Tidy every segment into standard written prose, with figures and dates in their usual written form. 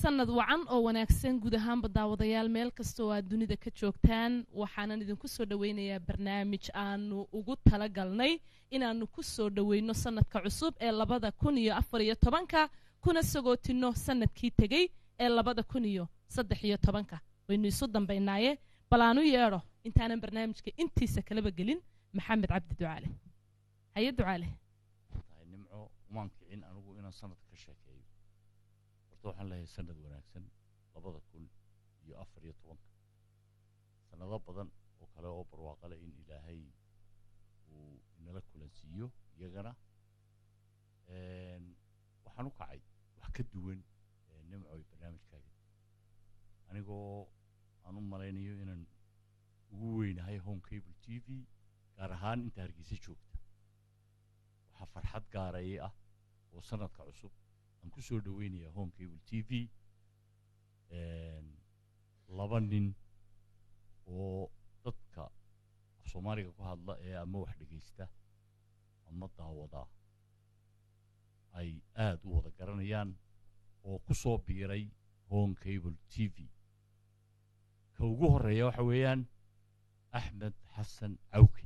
sanad wacan oo wanaagsan guud ahaan daawadayaal meel kasta oo aad dunida ka joogtaan waxaan idinku soo dhaweynayaa barnaamij aanu ugu tala galnay inaanu ku soo dhaweyno sanadka cusub ee 2014 kuna sagootino sanadkii tagay ee 2013 waynu isu dambeynaaye balaanu yeero intaanan barnaamijka intiisa kalaba gelin maxamed cabdi ducaale haye ducaale nimco umaan kicin anigu inaan sanad ka sheekeeyo waxaan leeyahay sanad wanaagsan 2014 sanado badan oo kale oo barwaaqale in ilaahay uu inala kulansiiyo iyagana waxaan u kacay wax ka duwan nimco barnaamijkaaga anigoo aan u malaynayo inaan ugu weynahay home cable tv gaar ahaan inta hargeysa joogta waxaa farxad gaaraya ah oo sanadka cusub aan ku soo dhaweynayaa home cable tv laba nin oo dadka Soomaaliga ku hadla ee ama wax dhageysta ama daawada ay aad u wada garanayaan oo ku soo biiray home cable tv ka ugu horeeya waxa weeyaan Axmed Xasan Cawke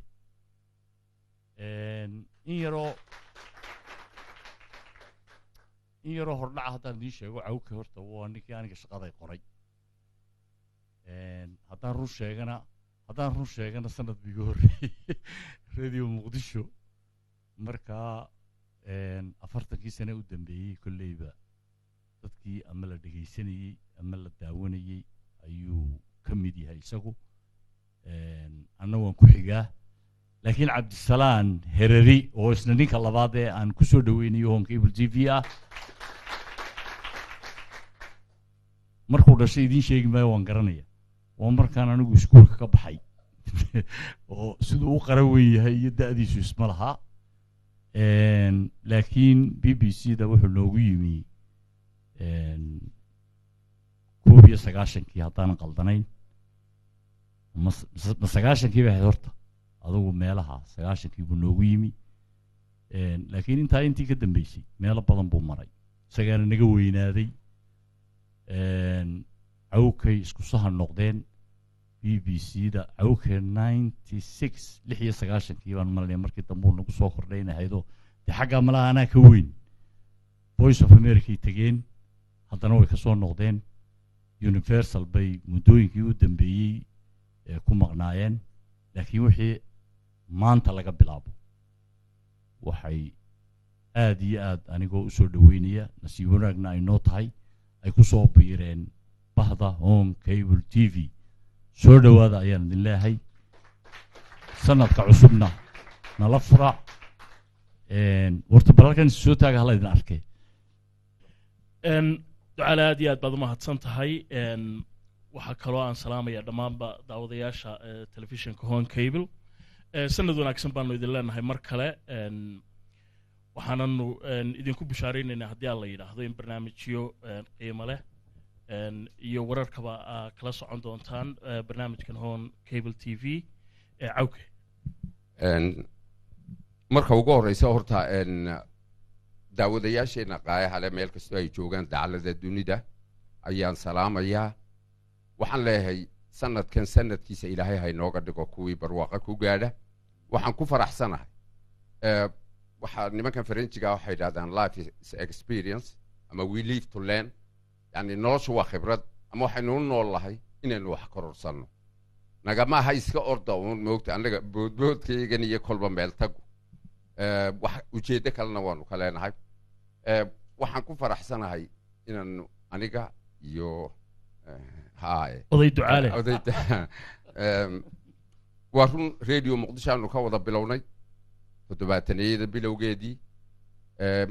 in yaroo hordhaca haddaan idiin sheego Cawke horta waa ninkii aniga shaqaday qoray haddaan run sheegana sanad biga horreeyey radio muqdisho markaa 40 sano u dambeeyey kolleyba dadkii ama la dhageysanayay ama la daawanayay ayuu ka mid yahay isagu anna waan ku xigaa laakiin Cabdisalaan Herari oo isna ninka labaad ee aan ku soo dhaweynayo home cable tv ah markuu dhashay idiin sheegi maayo waan garanaya waa markaan anigu iskuulka ka baxay oo siduu u qaran weyn yahay iyo da'diisu isma laha laakiin BBC da wuxuu noogu yimi 19 haddaan qaldanayn ma 19 baa horta adigu meelaha 19 buu noogu yimi laakiin intii ka dambeysay meelo badan buu maray isagana naga weynaaday Cawkay isku sahan noqdeen BBC da Cawkay 96 baan malay markii dambe uu nagu soo kordhaynaydo xagga malaha ana ka weyn Voice of America tageen haddana way ka soo noqdeen Universal bay muddooyinkii u dambeeyay ku maqnaayeen laakiin wixii maanta laga bilaabo waxay aad iyo aad anigoo u soo dhaweynaya nasiib wanaagna ay noo tahay ay ku soo biireen bahda home cable tv soo dhawaada ayaan idin leeyahay sanadka cusubna nala fura warta balkan soo taaga hal idin arkay ducaale aad iyo aad baad u mahadsan tahay waxaa kaloo aan salaamaya dhammaanba daawadayaasha telefishinka home cable sanad wanaagsan baanu idin leenahay mar kale waxaananu idinku bishaaraynaynaa haddii aan la yidhaahdo in barnaamijyo qiimo leh iyo wararkaba kala socon doontaan barnaamijkan home cable tv Cawke marka ugu horeysa horta daawadayaasheena qaayaha leh meel kastoo ay joogaan dacalada dunida ayaan salaamayaa waxaan leeyahay sanadkan sanadkiisa ilaahay ha inooga dhigo kuwii barwaaqa ku gaadha waxaan ku faraxsanahay waxaa nimankan Faransiga waxay yidhaahdaan life is experience ama we live to learn yani noloshu waa khibrad ama waxaynu u noolahay inaynu wax kororsanno nagama aha iska orda uun moogta anaga boodboodkaygan iyo kolba meel tago wax ujeeddo kalena waanu ka leenahay waxaan ku faraxsanahay inaan aniga iyo oday ducaale waa run radio muqdisho aanu ka wada bilownay 70 bilowgeedii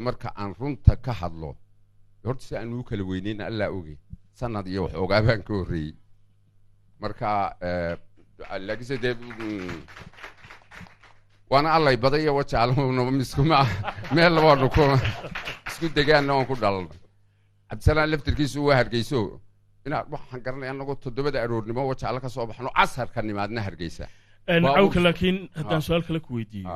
marka aan runta ka hadlo horta si aan u kala weynayn alla oge sanad iyo wax ogaabaan ka horreeyay marka laakiin وانا الله يبضي وجعله مسكومة ميل وارنكو اسكو دجان نوع كودال عبد السلام لفت الكيس هو هرجيسو إن واحد قرنا أنا قلت تدبد أرود نما وجعله كصوب حنو عصر كان ما عندنا هرجيسة أوك لكن هذا سؤال كلك ويدي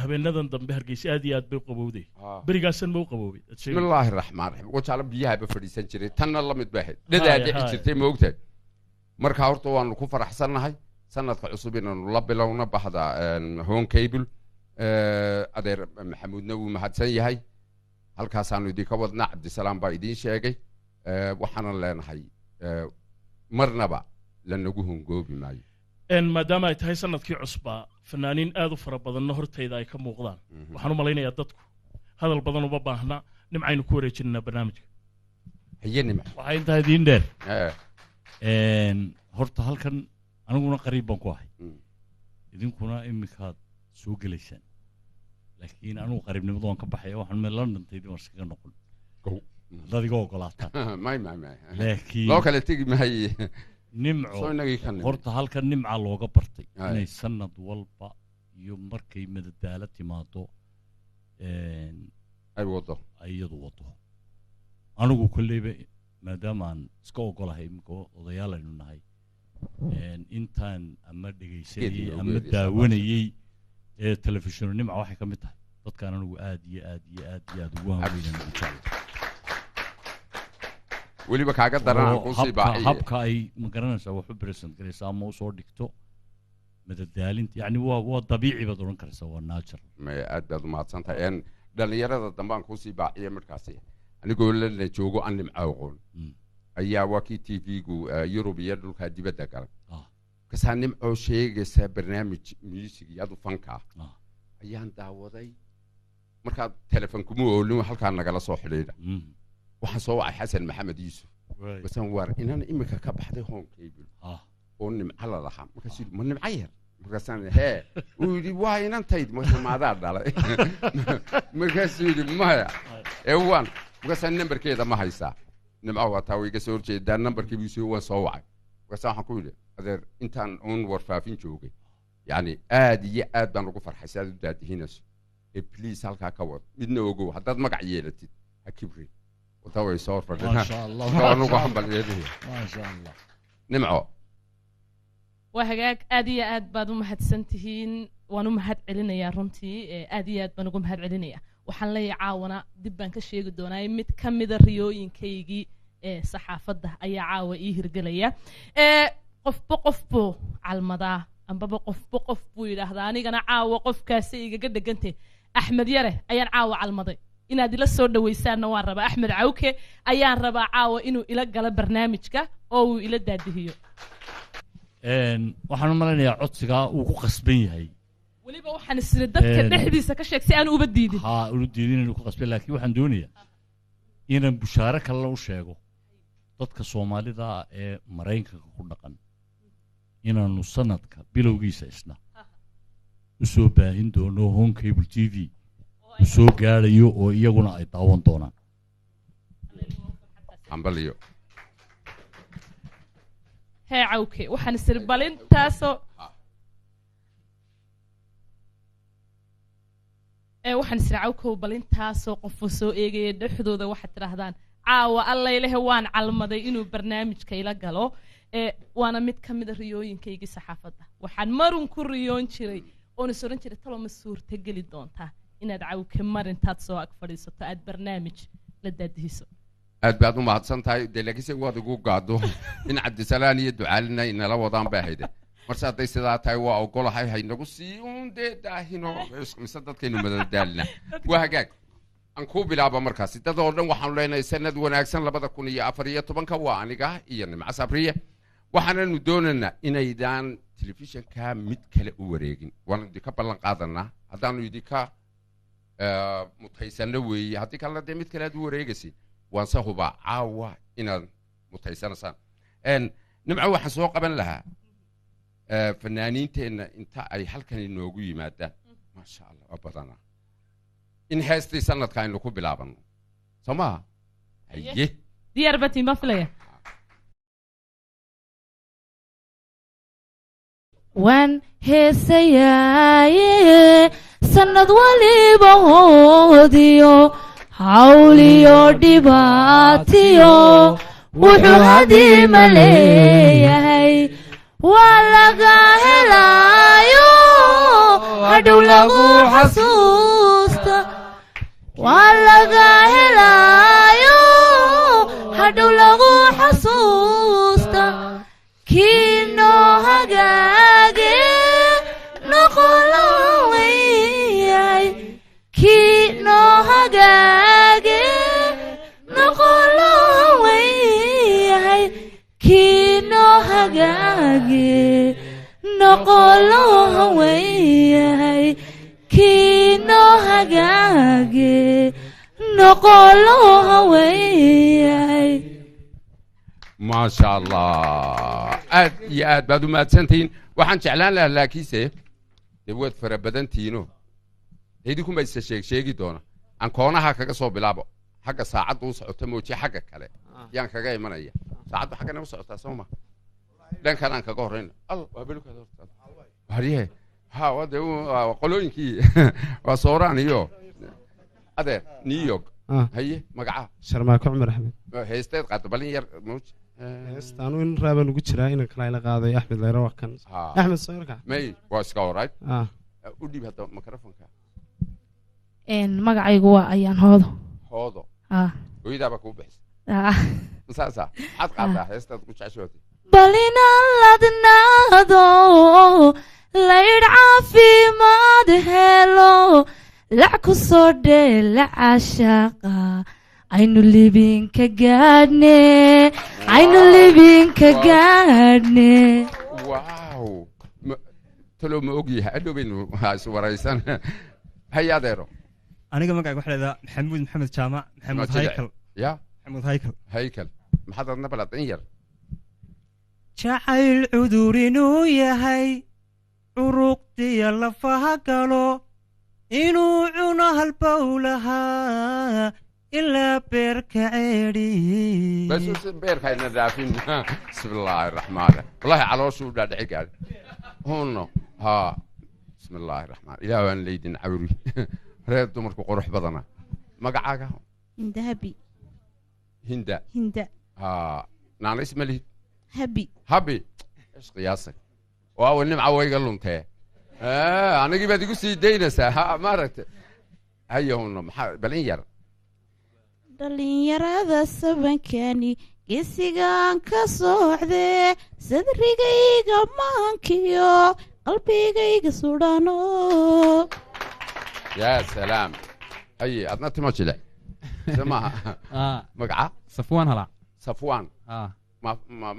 habeenadan dambe hargeysa aad iyo aad bay u qabowday berigaasan ma u qaboobay bismillaahi raxmaan raxiim wajaala biyaha ba fadhiisan jiray tanna la mid baahayd dhadaa dhici jirtay ma ogtahay marka horta waanu ku faraxsannahay sanadka cusub inaanu la bilowna baxda home cable adeer maxamuudna wuu mahadsan yahay halkaasaanu idinka wadnaa cabdisalaam baa idiin sheegay waxaanan leenahay marnaba lanagu hongoobi maayo maadaama ay tahay sanadkii cusbaa fanaaniin aad u fara badanna hortayda ay ka muuqdaan waxaan u malaynayaa dadku hadal badan uma baahna nimcaynu ku wareejinanaa barnaamijka haye nimc waxay intaa idiin dheer horta halkan aniguna qariib baan ku ahay idinkuna iminkaad soo gelaysaan laakiin anugu qariibnimadu waan ka baxaya waxaan meel londontaydii waan iskaga noqon haddaad iga ogolaataan laakiin loo kale tegi maaye nimco horta halkan nimca looga bartay inay sanad walba iyo markay madadaalo timaado ay wado iyadu wado anigu kolleyba maadaama aan iska ogolahay iminka odayaal aynu nahay intaan ama dhegaysanayey ama daawanayey telefishino nimca waxay ka mid tahay dadkaan anigu aad iyo aad iyo aad iyo aad ugu hanweynan u jeclay weliba kaaga daran habka ay ma garanaysaa wax u present garaysaa ama usoo dhigto madadaalinta yani waa dabiici baad odhan karaysaa waa natural aad baad umahadsan tahay dhalinyarada dambaan kuusii baaciya markaasi anigoo lana joogo aan nimca aqoon ayaa waa kii tv-gu yurub iyo dhulkaa dibadda galay kasaa nimcoo sheegaysa barnaamij music iyo adu fanka ayaan daawaday markaa telefon kuma oolin halkaa nagala soo xidhiidha waxaan soo wacay xasan maxamed yuusuf basaan waar inaan iminka ka baxday home cable oo nimca la lahaa markaasuu yidhi ma nimca yar markaasaan hee uu yidhi waa inantayd maadaa dhalay markaasuu yidhi maya waan markaasaan nambarkeeda ma haysaa nimca waa taa way iga soo horjeedaa nambarkii buu waan soo wacay markaasaan waxaan ku yidhi adeer intaan uun warfaafin joogay yani aad iyo aad baan ugu farxay si aad u daadihinayso please halkaa ka wad midna ogow haddaad magac yeelatid ha kibrin وتوي صور فردنا ما شاء الله كانوا قحبل يديه ما شاء الله نمعوا وهجاك أدي أد بعدهم هتسنتهين وانهم هت علينا يا رنتي أدي أد بنقوم هت علينا وحنلاقي عاونا دبان كشيء قدونا يمت كم ذا الريوين كيجي صحافة ده أي عاو رجلية قف على المضى أم بابا قف إلى هذا أنا جنا عاو قف كاسي قد جنتي أحمد يره أيان عاو على المضى inaad ila soo dhaweysaan waan rabaa Axmed Cawke ayaan rabaa caawa inuu ila galo barnaamijka oo uu ila daadihiyo waxaan u maleynayaa codsiga uu ku qasban yahay waliba waxaan isla dadka dhexdiisa ka sheeg si aan uba diidin uu diidin inuu ku qasban laakiin waxaan doonayaa inaan bushaaro kale u sheego dadka Soomaalida ee Mareykanka ku dhaqan inaanu sanadka bilowgiisa isna u soo baahin doono Home Cable TV soo gaarayo oo iyaguna ay daawan doonaan ambaliyo hee Cawke waxaan isir balintaasoo waxaan isir Cawke balintaasoo qof soo eegay dhexdooda waxa tiraahdaan caawa alla ilaah waan calmaday inuu barnaamijka ila galo waana mid ka mid ah riyooyinkayga saxaafadda waxaan marun ku riyoon jiray oo nisoran jiray talo ma suurta gali doontaa inaad Cawke marintaad soo ag fadhiisato aad barnaamij la daadihiso aad baad u mahadsan tahay delegasi waad ugu gaado in Cabdisalaan iyo Ducaalina inala wadaan baahayde marse hadday sidaa tahay waa ogolahay haynagu sii uun dee daahino mise dadkaynu madadaalina waa hagaag aan ku bilaabo markaasi dad oo dhan waxaanu leenahay sanad wanaagsan 2014 waa aniga iyo Nimca Sabriye waxaananu doonaynaa inaydaan telefishinka mid kale u wareegin waan idinka ballan qaadanaa haddaanu idinka mutaysana weeye haddii kalena dee mid kale aad u wareegaysid waan se hubaa caawa inaad mutaysanaysaan nimco waxaan soo qaban lahaa fanaaniinteenna inta ay halkan inoogu yimaadaan maasha allah waa badanaa in heestii sanadka aynu ku bilaabano soo maha haye diyaar batiin ma filaya waan heesayaaye sanad waliba hoodiyo hawliyo dhibaatiyo wuxuu hadiima leeyahay waa laga helaayo hadhow lagu xasuusta waa laga helaayo hadhow lagu xasuusta kii noo hagaage noqolo weyahay kii noo hagaage noqolo weyahay kii noo hagaage noqolo weyahay kii noo hagaage noqolo weyahay maasha allah aad iyo aad baad u mahadsantihiin waxaan jeclaan lahaa laakiinse dee waad fara badantihiino idinkuma isa sheegi doona aan koonaha kaga soo bilaabo xagga saacadda u socota mooji xagga kale yaan kaga imanaya saacaddu xaggana u socotaa soo ma dhankan aan kaga horrayna waa belukaada hortaada warye ha wade qolooyinkii waa sooraan iyo adeer new york haye magaca sharmaako cumar axmed heesteed qaata balin yar muuj heestaanu in raabaan ugu jiraa inan kala ila qaaday axmed leyra waa kan axmed sawirka may waa iska horayd u dhiib hadda mikrofonka magacaygu waa ayaan hoodo hooyadaabaa kuu bixisa saasa maxaad qaataa heestaad ku jeceshootay bal inaan ladnaado laydh caafimaad helo lac ku soo dheela cashaqa aynu libinka gaadhne aynu libinka gaadhne wow talo ma ogyahay adhow baynu is waraysan haya adeero aniga magacayga waxaa leedaha maxamuud maxamed jaamac maxamuud haykal ya maxamuud haykal haykal maxaad adna baladin yar jacayl cudur inuu yahay curuqdiya lafaha galo inuu cuno halbowlahaa ilaa beerka ceedhi bas beerkayna dhaafin bismillaahi raxmaan wallahi calooshuu dhaadhici gaadhi hunno haa bismillaahi raxmaan ilaah waan leydin cawri reer dumarku qurux badana magacaaga hindahabi hinda haa naana isma lihid habi ish qiyaasay waawa nimca wayga luntee anigii baad igu sii daynaysaa ha maaragta haya hunno maxaa balin yar dhalinyarada sabankani geesigaan ka soocdee sadrigayga maankiyo qalbigayga sudhano yaa salaam haye adna timo jile se maaha magaca safwaan hala safwaan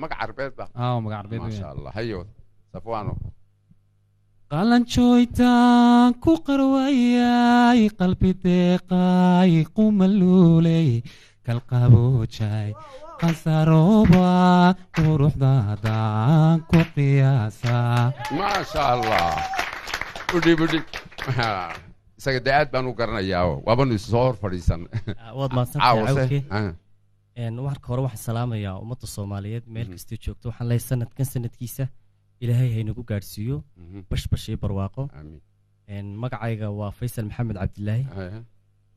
magaca arbeed ba magaca arbeed maasha allah hayo safwaano qalanjooytaan ku qarwayay qalbi deeqay qumaluuley kalqaboojay qansarooba quruxdaadaan ku qiyaasaa maasha allah udhib isaga dee aad baan u garanayaa waabanu isu soo hor fadhiisan waad mahadsantahay marka hore waxaan salaamayaa ummadda soomaaliyeed meel kastay joogto waxaan leeyahay sanadkan sanadkiisa ilaahay haynagu gaadhsiiyo bashbash iyo barwaaqo magacayga waa faysal maxamed cabdilaahi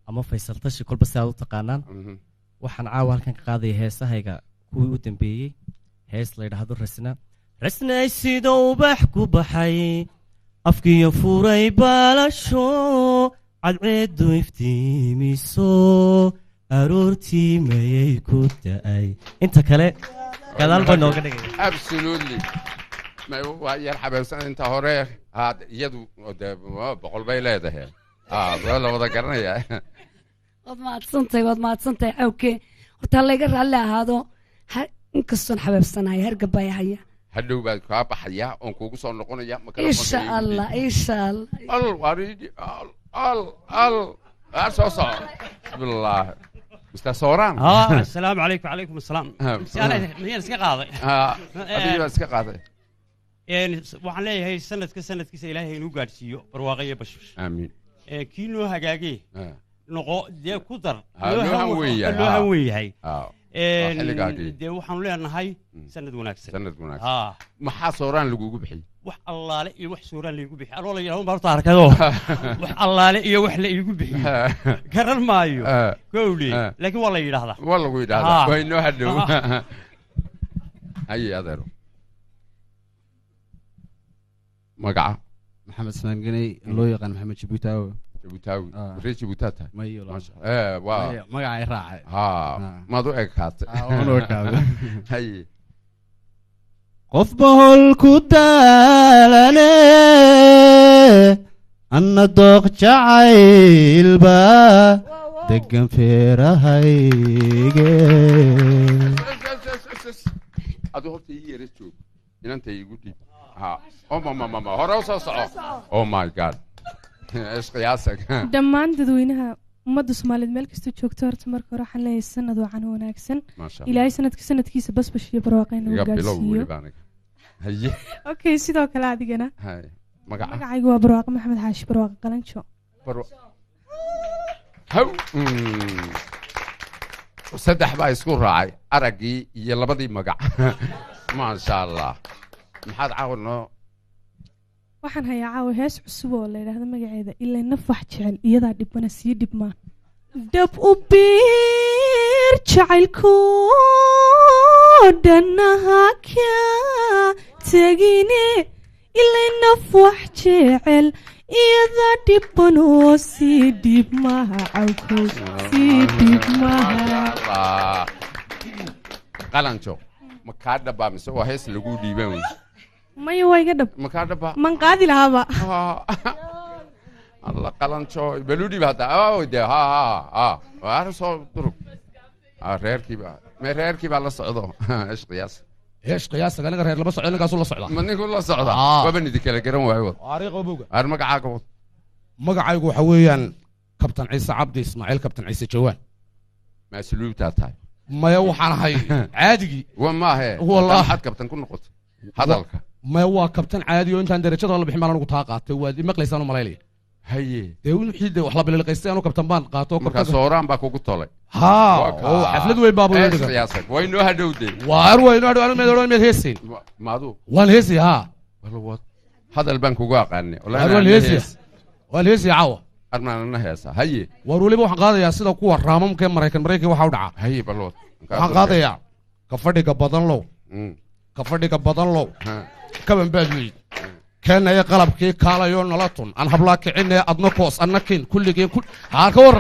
ama faysal tashi kolba si aad u taqaanaan waxaan caawa halkan ka qaadaya heesahayga kuwii u dambeeyey hees la yidhaahdo rasnay sida ubax ku baxay afkiyo furay baalasho cadceedu iftiimiso aroortii mayay ku da'ay inta kale gadaal bay nooga dhigaya absolutely waa yar xabeebsan inta hore iyadu boqol bay leedahay waa la wada garanayaa waad mahadsantahay cawke horta layga raalli ahaado inkastoon xabeebsanahay hargabay haya hadhow baad kaa baxaya oon kuugu soo noqonaya insha allah soo soco bismillah مستر سوران السلام عليكم وعليكم السلام انا مليان اسكا قاضي ادي اسكا قاضي يعني waxaan leeyahay sanadkiisa ilaahay inuu gaarsiiyo barwaaqo bashbash aamin kiino hagaagi noqo dee ku dar loo weeyahay dee waxaan leenahay sanad wanaagsan maxaa sooraan lagugu bixiyay wax allaale iyo wax sooraan lagu bixiyay aloo la yiraahdo baarta arkado wax allaale iyo wax la igu bixiyay garan maayo gooli laakiin waa la yiraahdaa waa lagu yiraahdaa way noo hadhow ay adeero magaca محمد سلمان قني لو يقان محمد جبوتاوي ريش جبوتاتا ما يلا واو ما قاعد راعي ما ذو اكات هاي قف بهول كدالني أنا دوق جعيل با دقن في رهيجي أدو هرتي يريتشو إن أنت يقولي ها ما هروسا صعب أو ماي جاد إيش قياسك دمان ددوينها ummadda Soomaaliyeed meel kasta joogto horta marka hore waxaan leeyahay sanad wacan wanaagsan ilaahay sanadkiisa basbashiyo barwaaqayna uu gaarsiiyo haye okay sidoo kale adigana hay magacaygu waa barwaaqo maxamed xaashi barwaaqo qalanjo haw saddex baa isku raacay aragii iyo labadii magac ma sha Allah maxaad caawino waxaan hayaa caawa hees cusub oo la yiraahdo magaceeda ilaa naf wax jecel iyada dhibana sii dhibma dab u biir jacaylku danaha ka tagine ilaa naf wax jecel iyada dhibana sii dhibma cawku sii dhibma qalanjo ma ka dhaba mise waa hees lagu dhiibay maya waa iga dhab ma ka dhaba man qaadi lahaaba alla qalanjo baludi baa taa de waa soo durug reerkii baa la socdo ايش قياسك انا غير لما سocdo ninkaas la socda ma ninku la socda waba nidi kala garan waayo ariiqo buuga magacaaga magacaygu waxa weeyaan kabtan ciise cabdi ismaaciil kabtan ciise jawaan masluubta tahay maya waxaan ahay caadigi wama he wallahi had kabtan ku noqoto hadalka maya waa kabtan caadi oo intaan darajada la bixin maalan ugu taa qaatay waa maqlaysaan maleelay haye de wixii wax la bilaaqaystay anu kabtan baan qaato kabtan sooraan baa kugu tolay oo xaflad weyn baa buu dhigaa way noo hadhowday waar way noo hadhow meed heeseen maadu waan heesi walawad hadal baan kugu aqaanay waan heesi caawa armaana heesa haye war waliba waxaan qaadayaa sida kuwa raamamka Mareykan waxa u dhaca haye balwad waxaan qaadayaa ka fadhiga badan low kaban baadweey كان قلب كي كالايو نلاتون أن هبلاك عنا أدنى كوس أنا كين كل جين كل هاكور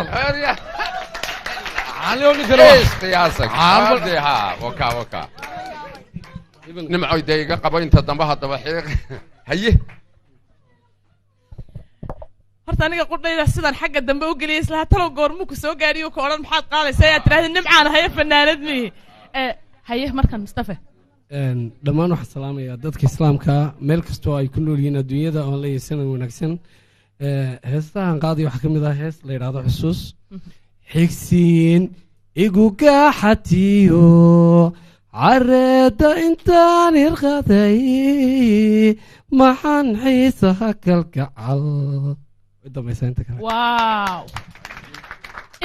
عليهم كلام إيش قياسك عارف ها وكا نمعوا دقيقة قبل أنت تنبه الضبحيق هيه horta aniga qudhayda sidan xagga dambe u galiyay isla talo goormu ku soo gaariyo kooran maxaad qaadaysaa aad tiraahdo nimcaan haye fanaanadni haye markan Mustafa dhammaan waxaan salaamayaa dadka islaamka meel kastoo ay ku nool yihiin adduunyada oo la yeesan wanaagsan heestahan qaadi waxa kamid ah hees la yiraahdo xusuus xigsiin igu gaaxatiyo careeda intaan irqaday maxaan xiisaha kalgacal waaw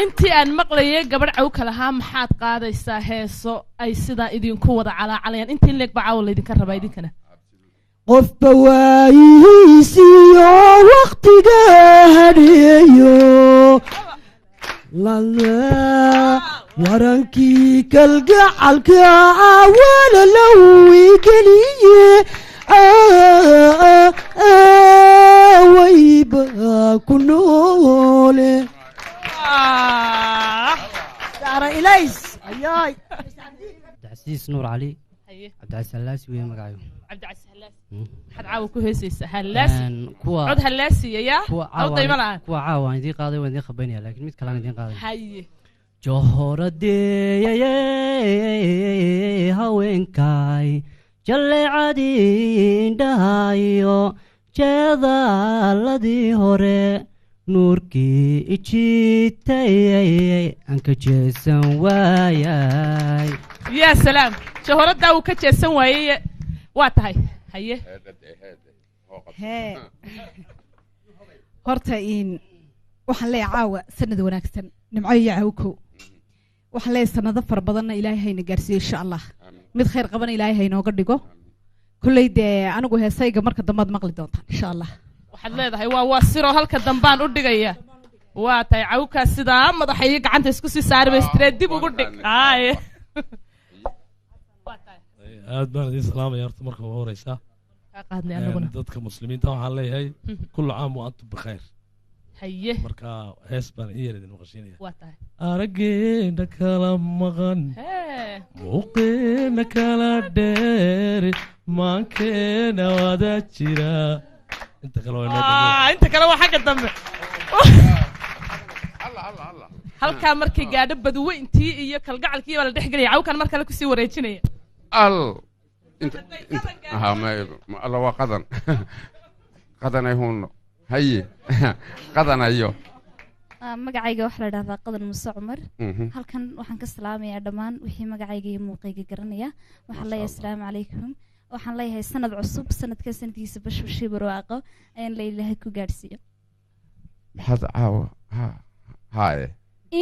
intii aan maqlayay gabadh caw kala ha maxaad qaadaysaa heeso ay sida idinku wada calaacalayaan intii leeg baa caw la idinka rabaa idinkana qof bawaayiisiyo waqtiga hadhiyo lala warankii kalgacalka wala lawi geliye wayba ku noole سارة إليس أياي عبد العزيز نور علي عبد العزيز هلاسي وين مقعيو عبد العزيز هلاسي حد عاو كوهيسيس هلاسي عود هلاسي يا أو طيب الآن كوا عاو عندي قاضي وعندي خبيني لكن ميت كلام عندي قاضي حي جوهر دي هوين كاي جل عادي دهايو جذا الذي هوري nuurkii ijitay aan ka jeesan waayay yaa salaam shahoradda uu ka jeesan waayay waa tahay haye horta waxaan leeyahay caawa sanad wanaagsan nimco iyo cawko waxaan leeyahay sanado far badanna ilaahay hayna gaarsiiyo insha Allah mid khayr qaban ilaahay haynooga dhigo kullay dee anigu heesayga marka dambe aad maqli doontaan insha Allah waxaad leedahay waa siro halka dambaan u dhigaya waa tahay cawka sidaa madaxa iyo gacanta isku sii saarba street dib ugu dhig aad baan idin salaamaya horta marka ugu horeysa dadka muslimiinta waxaan leeyahay kullu caam wa antum bikhayr haye marka hees baan iyadin maqashinaya waa tahay arageena kala maqan muuqeena kala dheer maankeena wada jira inta kale waa xagga dambe halkaa markay gaadho badweyntii iyo kalgacalkii baa la dhex gelaya cawkan mar kale kusii wareejinaya alla waa qadanay huunno haye qadanayo magacayga waxaa la dhahdaa qadan muuse cumar halkan waxaan ka salaamayaa dhammaan wixii magacayga iyo muuqayga garanaya waxaan leeyahay asalaamu calaykum waxaan leeyahay sanad cusub sanadka sanadkiisa bashbashii barwaaqo ayaan la ilaahay ku gaadhsiiyo maxaad caawa haye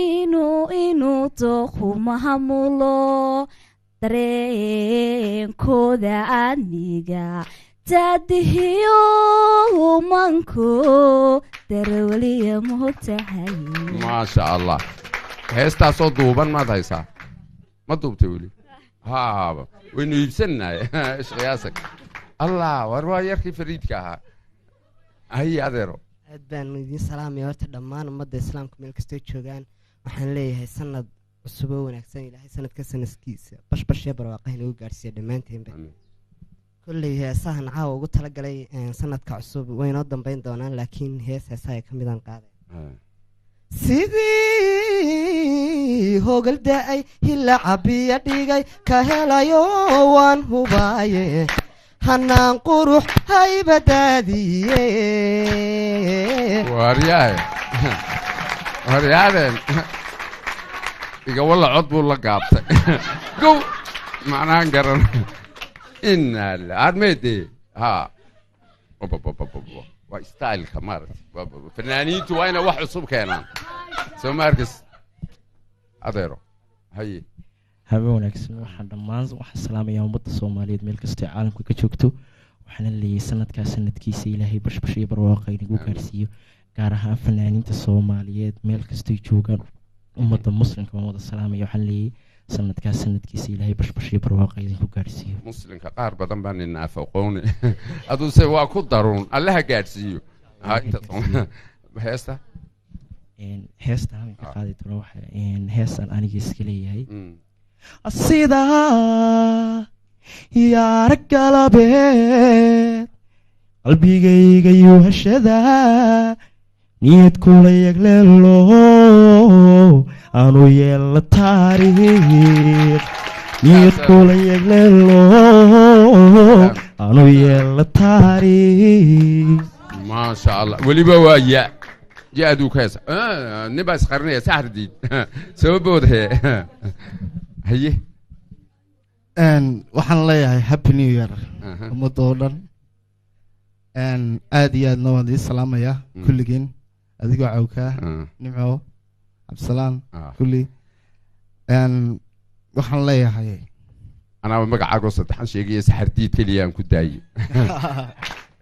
inuu dooqu mahamulo dareenkooda aniga taadihiyo manko darawaliya moogtahay maasha allah heestaasoo duuban maad haysaa ma duubtay weli haaba waynu iibsannahay ishqiyaasag allah war waa yarkii fariidka ahaa haye adeero aad baanu idiin salaamaya horta dhammaan ummadda islaamka meel kastoo joogaan waxaan leeyahay sanad cusub oo wanaagsan ilaahay sanadka sanadkiisa bashbashee barwaaqaha inagu gaadhsiiya dhammaanteenba kolley heesahan caawa ugu talagalay sanadka cusub waynoo dambayn doonaan laakiin heesaha ka midaan qaaday sidii hogal da-ay hila cabiya dhigay ka helayo waan hubaaye hanaan qurux haybadaadiye waryaadeen iga walla cod buu la gaabtay gow macnaan garan inaa armeedee ha waa styleka maaragtay fanaaniintu waa inay wax cusub keenaan soo ma arkis adeero haye habeen wanaagsan waxaan dhammaan waxaan salaamayaa ummadda soomaaliyeed meel kastoo caalamka ka joogto waxaana leeyahay sanadkaa sanadkiisa ilaahay bashbash iyo barwaaqa inagu gaarsiiyo gaar ahaan fanaaniinta soomaaliyeed meel kastoo joogaan ummadda muslimka waan wada salaamaya waxaan leeyahay sanadkaa sanadkiisa ilaahay bashbash iyo barwaaqa idinku gaarsiiyo muslimka qaar badan baa nina afaqooni aduse waa ku daruun allaha gaadhsiiyo heesta heesta halkan ka qaadi doono waxa heestan aniga iska leeyahay sidaa yaara galabeed qalbigayga yuhashadaa niyad kula yagleelo aanu yeella taariikh niyad kula yagleelo aanu yeella taariikh maasha allah weliba waa ya-duu ka heesa nin baa isqarinaya saxardiid sababooda haye waxaan leeyahay happy new year ummadda oo dhan aad iyo aadna waan idin salaamayaa kulligiin adigoo cawkaa nimco cabdisalaan kulli waxaan leeyahay anaaba magacaagoo saddexan sheegaya saxardiid keliyaan ku daaye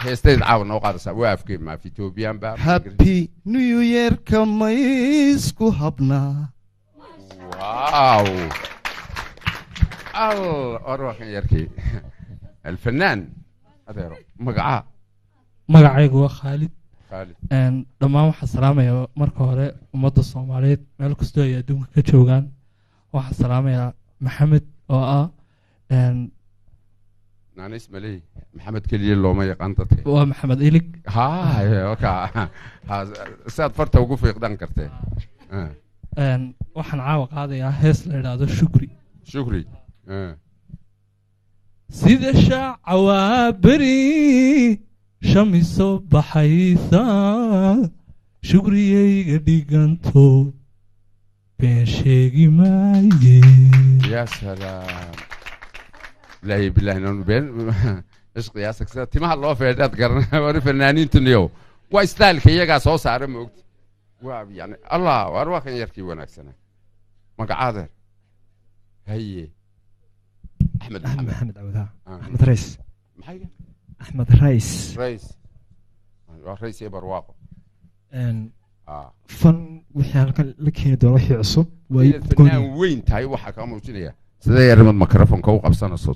heestayd caawa noo qaadaysaa waa afkeen maaf ethoobiyan baa happy new yearka maysku habnaa واو أروح يركي الفنان هذا مقعة magacaygu waa khaalid خالد dhammaan waxaan salaamayaa marka hore ummadda soomaaliyeed meel kastoo ay adduunka ka joogaan waxaan salaamayaa maxamed oo ah أنا اسمه لي محمد كلي اللي ما يقنطته waa maxamed ilig ها اوكي ساد فرته وقف يقدان كرته waxaan caawa qaadayaa hees la idhaahdo shukri شكري sida shaaca waa beri shamiso baxaysa shukriyayga dhiganto been sheegi maaye يا سلام لا بالله انه بين ايش قياسك سنة تيما الله في عداد قرنا وري فنانين تنيو واستايل كي يقع صوص عارف موقت يعني الله واروح يركي وناك سنة مقعاده هي احمد محمد عوضاء احمد رئيس محيي احمد رئيس رئيس يبر واقع fan wixii halkan la keeni doono wixii cusub فنان وين تاي waxa ka muujinaya sida yarmad microphone-ka u qabsanayso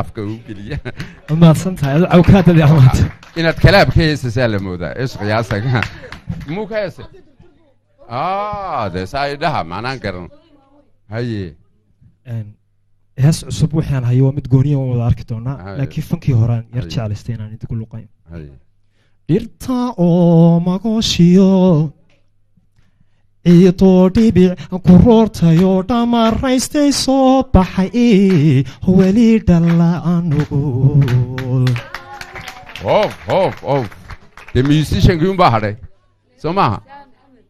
afka u geliya mahadsantahay cawkaadada amaanta inaad kalaab ka heesaysaa la moodaa ish qiyaasaga muu ka heesay dee saa idhaha maanaan garan haye hees cusub waxaan hayo waa mid gooniya waan wada arki doonaa laakiin fankii horaan yar jeclaystay inaan idinku luqayn dhirta oo magooshiyo ciidoo dhibic ku roortayoo dhamaraystay soo baxay weli dhalla anugul of dee musiciankii unbaa hadhay soo maaha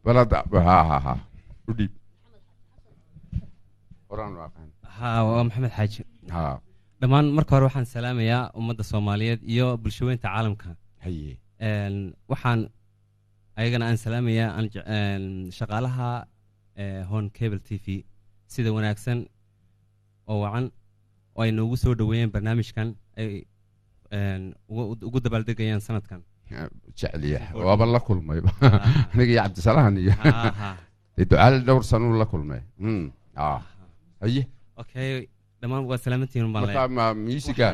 balada u dhiib waa maxamed xaaji dhammaan marka hore waxaan salaamayaa ummadda soomaaliyeed iyo bulshaweynta caalamka waxaan ayagana aan salaamayaa shaqaalaha hon cable t v sida wanaagsan oo wacan oo ay noogu soo dhoweeyeen barnaamijkan ay ugu dabaaldegayaan sanadkan jecliya waaba la kulmayba aniga iyo cabdisalahan iyo ducaale dhowr sano la kulmay haye okay dhammaan waa salaamantiin baan leeyahay musiga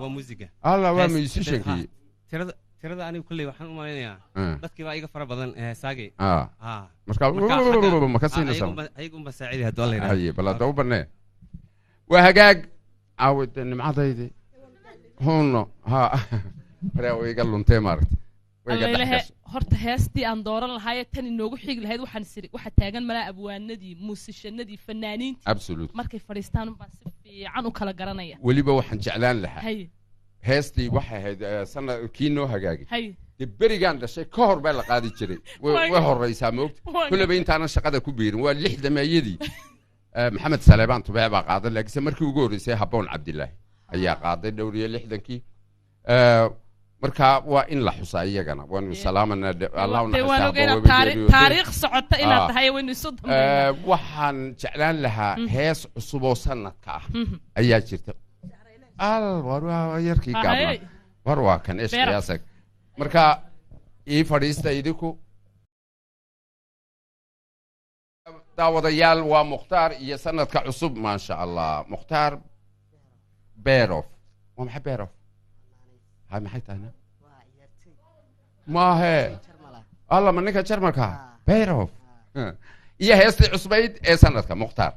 waa musiga alla waa musiciankii tirada anigu kulley waxaan u malaynayaa dadkii baa iga fara badan heesaagay marka ma ka siinaysaa ayagunba saacidi hadduu alla yidhahdo haye bal hadda u bannee waa hagaag caawide nimcadaydi huno maryaa way iga luntee maaragta allailahe horta heestii aan dooran lahaaye tan inoogu xigi lahayd waxaan siri waxa taagan malaa abwaanadii muusishanadii fanaaniintii markay fadhiistaan unbaa si fiican u kala garanaya weliba waxaan jeclaan lahaa heestii waxay ahayd sanadkii noo hagaagay dee berigaan dhashay ka hor baa la qaadi jiray way horraysaa moogta kulleba intaanan shaqada ku biirin waa 60meeyadii maxamed saleebaan tubeec baa qaaday laakiinse markii ugu horreysay habboon cabdilaahi ayaa qaaday dhowr iyo 60kii marka waa in la xusaa iyagana waanu salaamanaa taariikh socota inaad tahay waynu isu dambeynaa waxaan jeclaan lahaa hees cusub oo sanadka ah ayaa jirta war waa yarkii gaabna war waa kan ish qiyaasag marka ii fadhiista idinku daawadayaal waa mukhtaar iyo sanadka cusub maasha allah mukhtaar beerof waa maxay beerof hay maxay tahayna maahe alla ma ninka jarmalka beerof iyo heestii cusbayd ee sanadka mukhtaar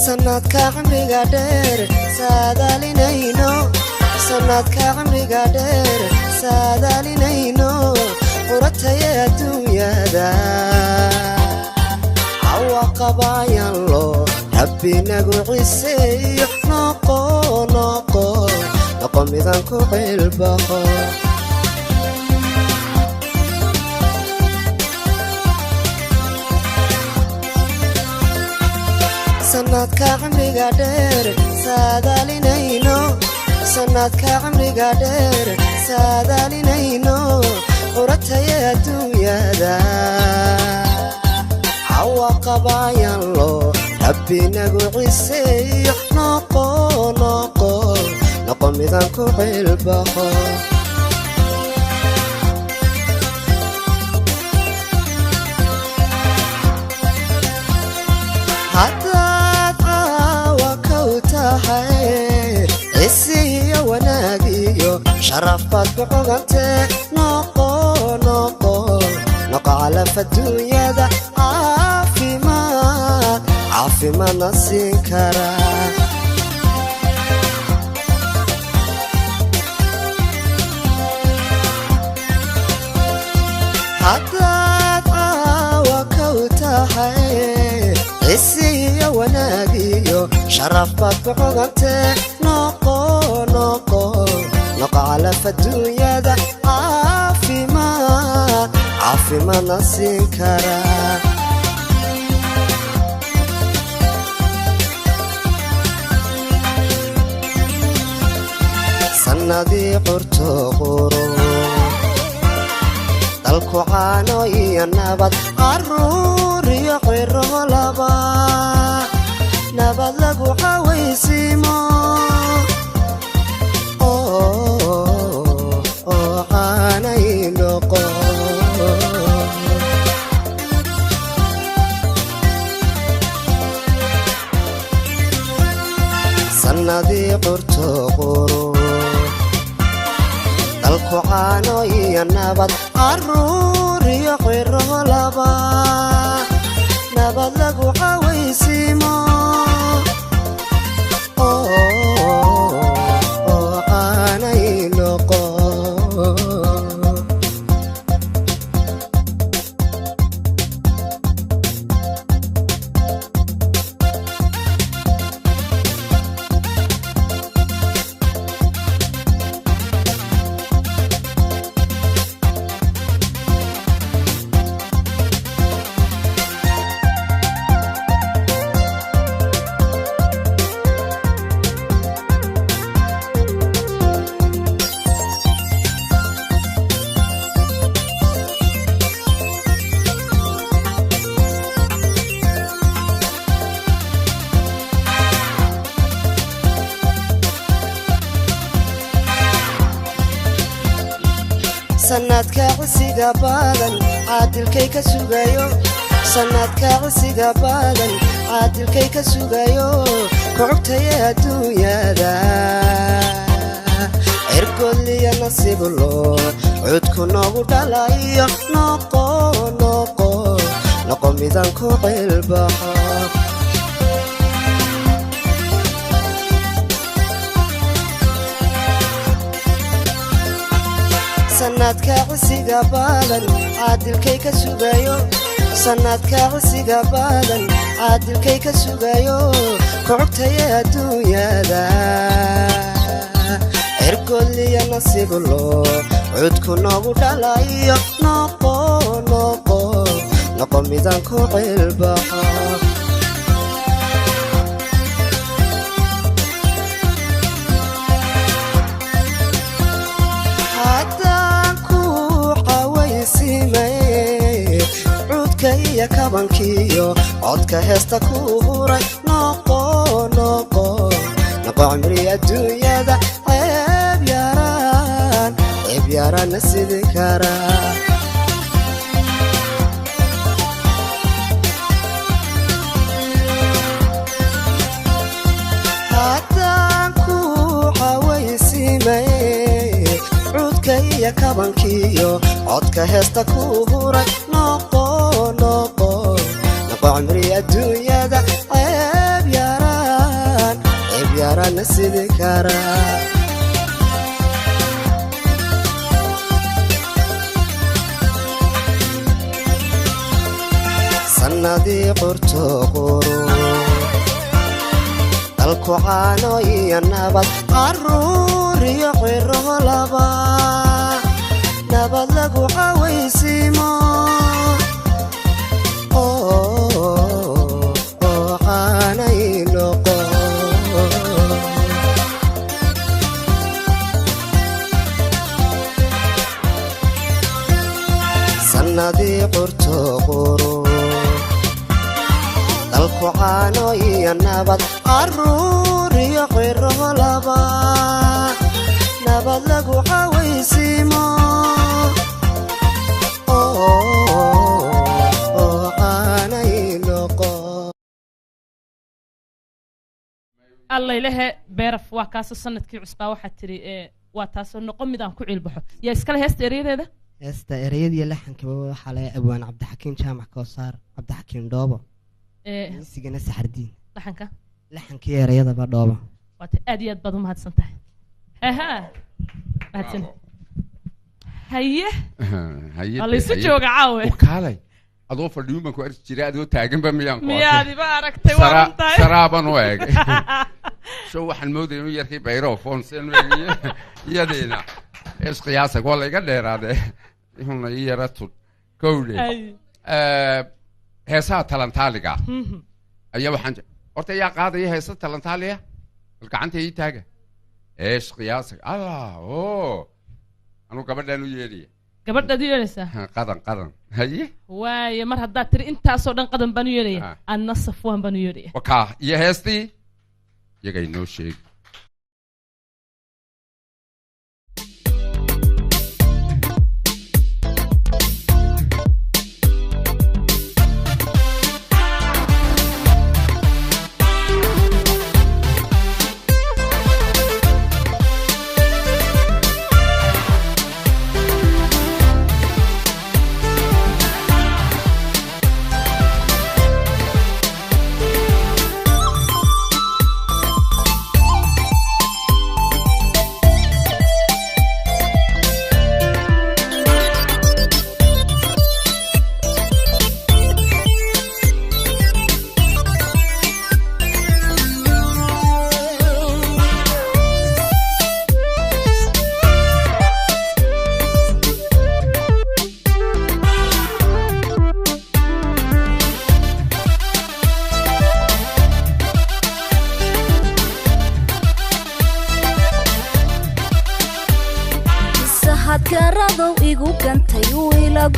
sanadka cimriga dheer saadaalinayno sanadka cimriga dheer saadaalinayno qurataya adduunyada cawaqabayan loo rabbinagu ciseeyo noqo midaan ku cilbaqo sanadka cimriga dheer saadaalinayno sanadka cimriga dheer saadaalinayno qurataya adduunyada cawaqabayan loo rabbinagu ciseeyo noqo midaan ku cilbaqo عسي وناقيو شرفت بعقلتي نقو على فالدنيا ذا عافي ما نسيكرا حتى وكوتهي عسي وناقيو شرفت بعقلتي نقو على فالدنيا ذا عافي caafimaadna siin karaa sannadii curto quro dalku caano iyo nabad caruur iyo qiro laba nabad lagu cawaysiimo caanay noqo sannadii curto quro dalku caano iyo nabad caruur iyo qiro laba nabad lagu cawaysiimo caanay noqo sanadka cisiga badan caadilkay ka sugayo sanadka cisiga badan caadilkay ka sugayo kocogtaya adduunyada cirgodliya nasiiblo cudku noogu dhalayo noqo midaan ku qeylbaxo sanadka cisiga badan caadilkay ka sugayo sanadka cisiga badan caadilkay ka sugayo kocogtaya adduunyada cirgodliya nasiiblo cudku noogu dhalayo noqo midaan ku qeylbaxo cudka iyo kabankiyo codka heesta ku huray noqo cimri adduunyada ceeb yaraana sidi karaa haddaan ku cawaysimay cudka iyo kabankiyo codka heesta ku huray noqo cimri adduunyada ceeb yaraana sidi karaa sannadii curto quro dalku caano iyo nabad caruur iyo qiro laba nabad lagu cawaysiimo caanay noqo sannadii curto quro dalku caano iyo nabad caruur iyo qiro laba nabad lagu cawaysiimo caanay noqo allaylehe beeraf waa kaasoo sanadkii cusbaa waxaad tiri waa taasoo noqo mid aan ku ciilbaxo yaa iskale heesta erayadeeda heesta ereyadiiyo laxankaba waxaa laga abwaan cabdixakiin jaamac koosaar cabdixakiin dhoobo misigana saxardiin laxankii ereyadaba dhoobo waata aad iyo aad baad u mahadsan tahay mahadsan haye waa laysu jooga caawe kaalay adoo fadhiyo ma ku arki jiray adoo taaganba miyaan ku miyaadiba aragtay waa runtahay saraaban u eegay soo waxaan moodayay inuu yarkii bayro foonsen iyadiina isqiyaasa waa layga dheeraadee ihuna ii yara tud كولي هيسا تلنتاليغا أيها وحن horta yaa qaadaya heesa talantaaliya gacanta ii taaga eesh qiyaasay allah anu gabadhan u yeedhiya gabadhaad u yeedhaysaa qadan haye waaye mar haddaad tiri intaasoo dhan qadan baan u yeedhaya anna safwaan baan u yeedhaya wakaa iyo heestii iyaga inoo sheeg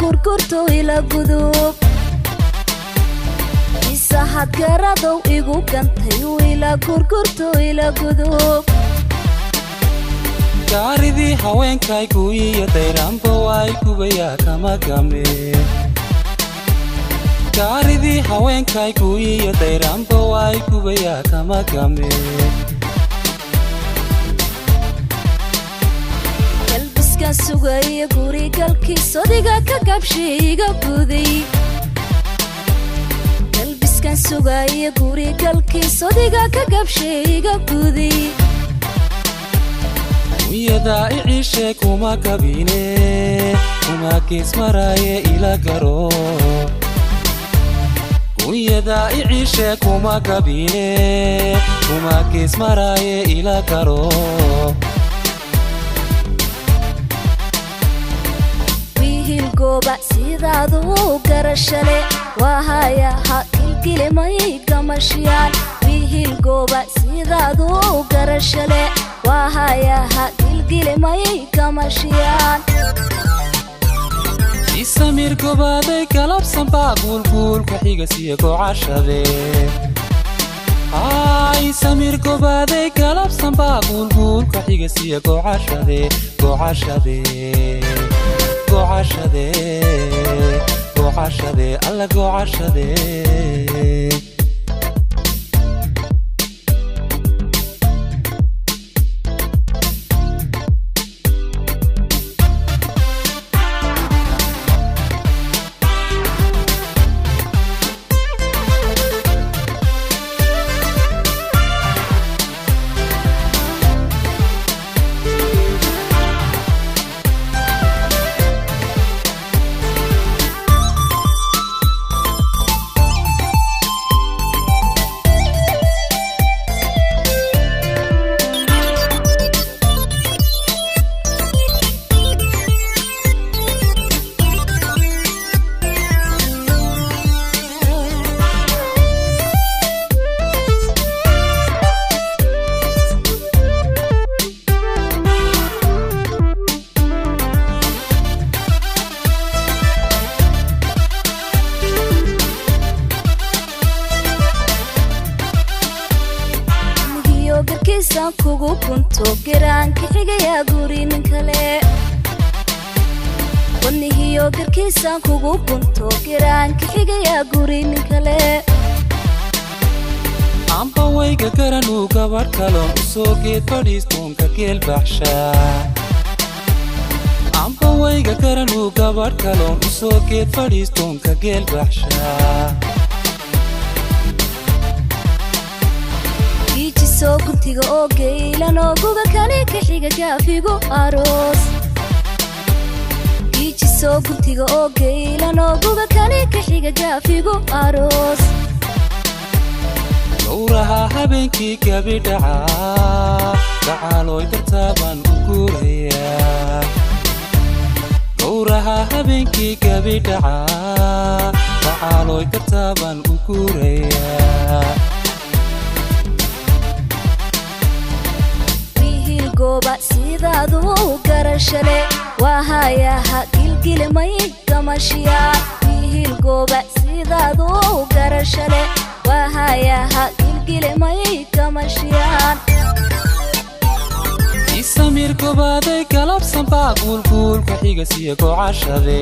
gurgurto ila gudub isaxad garadow igu gantay ila gurgurto ila gudub gaaridii haweenkaygu iyo dayraanba way gubaya kama game gaaridii haweenkaygu iyo dayraanba way gubaya kama game sugaya gurigalkiis odiga ka gabshiiga guday galbiskan sugaya gurigalkiis odiga ka gabshiiga guday wiyadaa iciishe kuma kabine kuma gees maraaye ila garo wiyadaa iciishe kuma kabine kuma gees maraaye ila garo goba sidaadu garashale wahaya ha kilkilimay gamashiyaan wihil goba sidaadu garashale wahaya ha kilkilimay gamashiyaan isamir gobaaday galabsan baa guulguulka xiga siya gocashade isamir gobaaday galabsan baa guulguulka xiga siya gocashade gocashade alla gocashade kugu kunto garaanka xigaya gurin kale wanihiyo garkiisa kugu kunto garaanka xigaya gurin kale amba wayga garanu gabadh kaloon usoo geed fadhiistoonka geel baxshaa amba wayga garanu gabadh kaloon usoo geed fadhiistoonka geel baxshaa soo guntiga oo geylan oo guga kale ka xiga gaafigu aroos giiji soo guntiga oo geylan oo guga kale ka xiga gaafigu aroos gowraha habeenkii gabidhacaa gacaalooy dartaabaan u guurayaa gowraha habeenkii gabi dhacaa facaalooy kartaabaan u guurayaa wiilgooba sidaadu garashale waa hayaha gilgilmay gamashiyaa wiilgooba sidaadu garashale waa hayaha gilgilmay gamashiyaan isamir gobaaday galabsan baa guulguulka xiga siya gocashade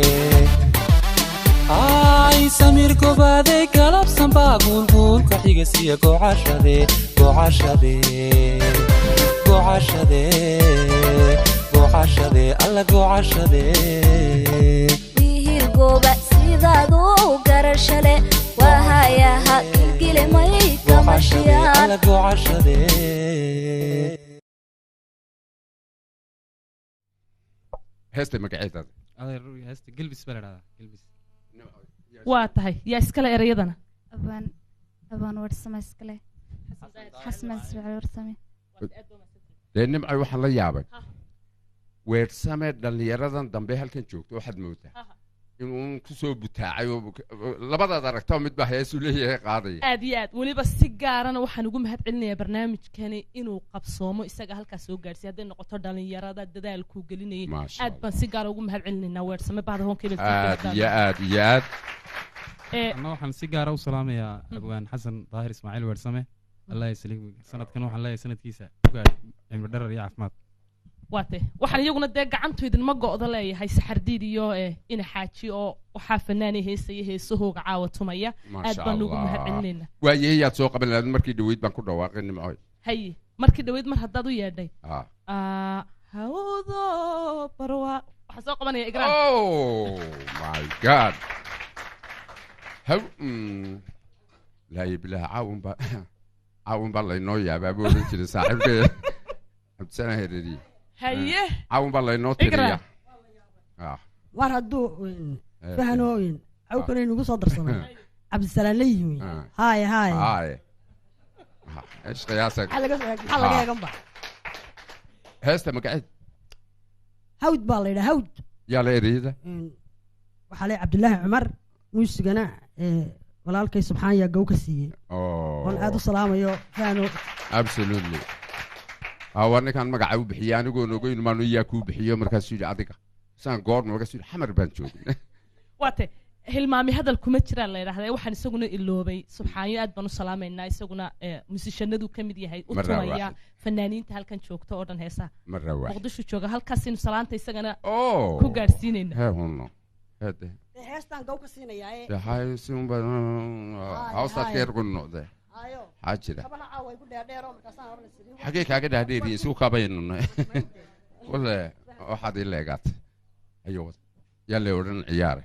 isamir gobaaday galabsan baa guulguulka xiga siya gocashade gocashade gocashade gocashade alla gocashade wiilgooba sidaadu garashale waa hayaha gilgilmay gamashiyaan alla gocashade heesta magaceedaada heesta gelbis baa la dhahdaa gelbis waa tahay yaa iskale erayadana abaan warsame iskale xasman ismaciil warsame dee nimcay waxaan la yaabay weersame dhallinyaradan dambe halkan joogto waxaad moodaa inuu ku soo butaacay oo labadaad aragtaa mid baa heesu leeyahay qaadaya aad iyo aad weliba si gaarana waxaan ugu mahad celinayaa barnaamijkani inuu qabsoomo isaga halkaas soo gaarsiiy hadday noqoto dhallinyarada dadaalkuu gelinayay aad baan si gaara ugu mahad celinaynaa weersame bahda hoonkeeda aad iyo aad iyo aad anna waxaan si gaara u salaamayaa abwaan xasan daahir ismaaciil weersame allah yasliim sanadkan waxaan leeyahay sanadkiisa cimri dharar iyo caafimaad waate waxaan iyaguna dee gacantoydin ma go'do leeyahay saxardiid iyo ina xaaji oo waxaa fanaanay heesaya heesahooga caawa tumaya aad baan ugu mahad celinaynaa waayeyaad soo qaban lahayd markii dhaweyd baan ku dhawaaqay nimcoy haye markii dhaweyd mar haddaad u yeedhay hawdo barwa waxaan soo qabanaya igraan oh my god haw laayi bilaha caawun baa laynoo yaabaa buu odhan jiray saaxiibkay cabdisana hereriye haye caawun baa laynoo tiriya war hadduu fahanooyin cawkana inugu soo darsano cabdisalaam la yimi haye haye ايش قياسك؟ maxaa laga eeganba heesta magaceed hawd baa la yidhaha hawd yaa la ereyada waxaa leeyahay cabdilaahi cumar muusigana walaalkay subxaan yaa gow ka siiyey oon aad u salaamayo fahano absolutely waa ninkaan magaca u bixiyey anigoon ogeyn maanu iyaa kuu bixiyo markaasuu yidhi adiga saan goor markaasuu yidhi xamar baan joognay waate hilmaami hadal kuma jiraan la yidhaahdaa waxaan isaguna iloobay subxaanyo aad baan u salaamaynaa isaguna musishanadu ka mid yahay u tumaya fanaaniinta halkan joogta oo dhan heesaa muqdisho jooga halkaasaynu salaanta isagana ku gaadhsiinaynaa heestaan gow ka siinayaa hawstaad ka yarqunnoqde maxaa jira xagee kaaga dhaadheeriye si u kabaynuna wale waxaad ii leegaatay ayo yaa le odhan ciyaare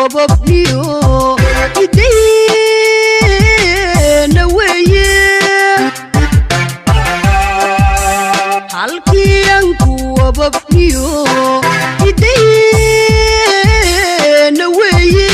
wababniyo idayna weeye halkiyanku wababniyo idayna weeye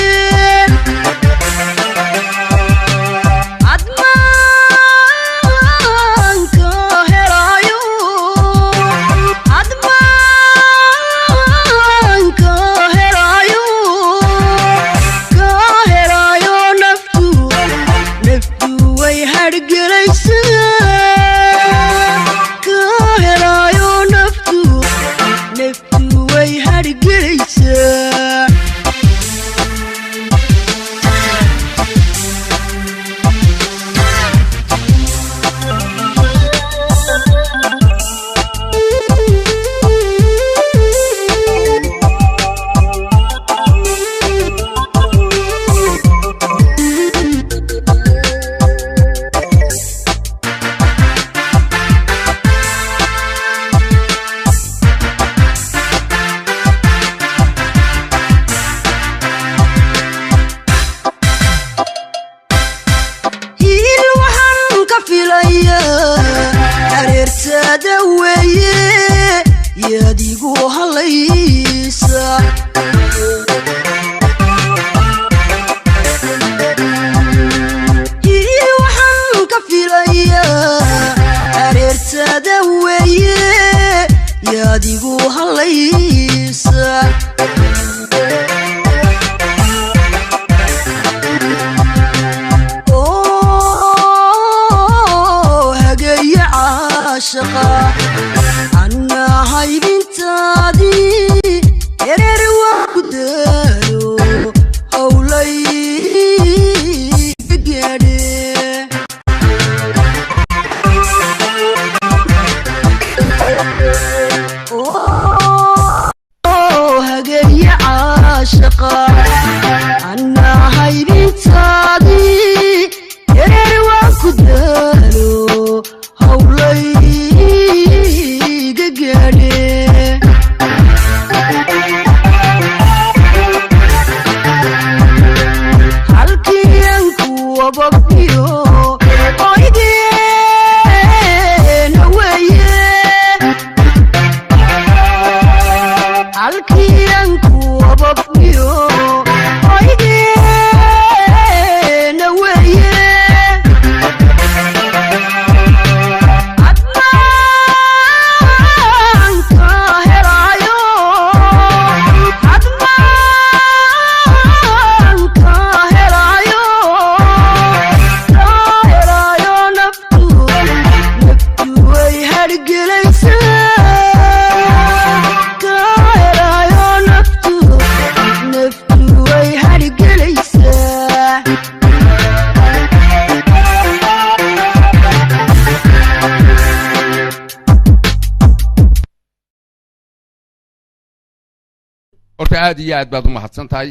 aad iyo aad baad u mahadsan tahay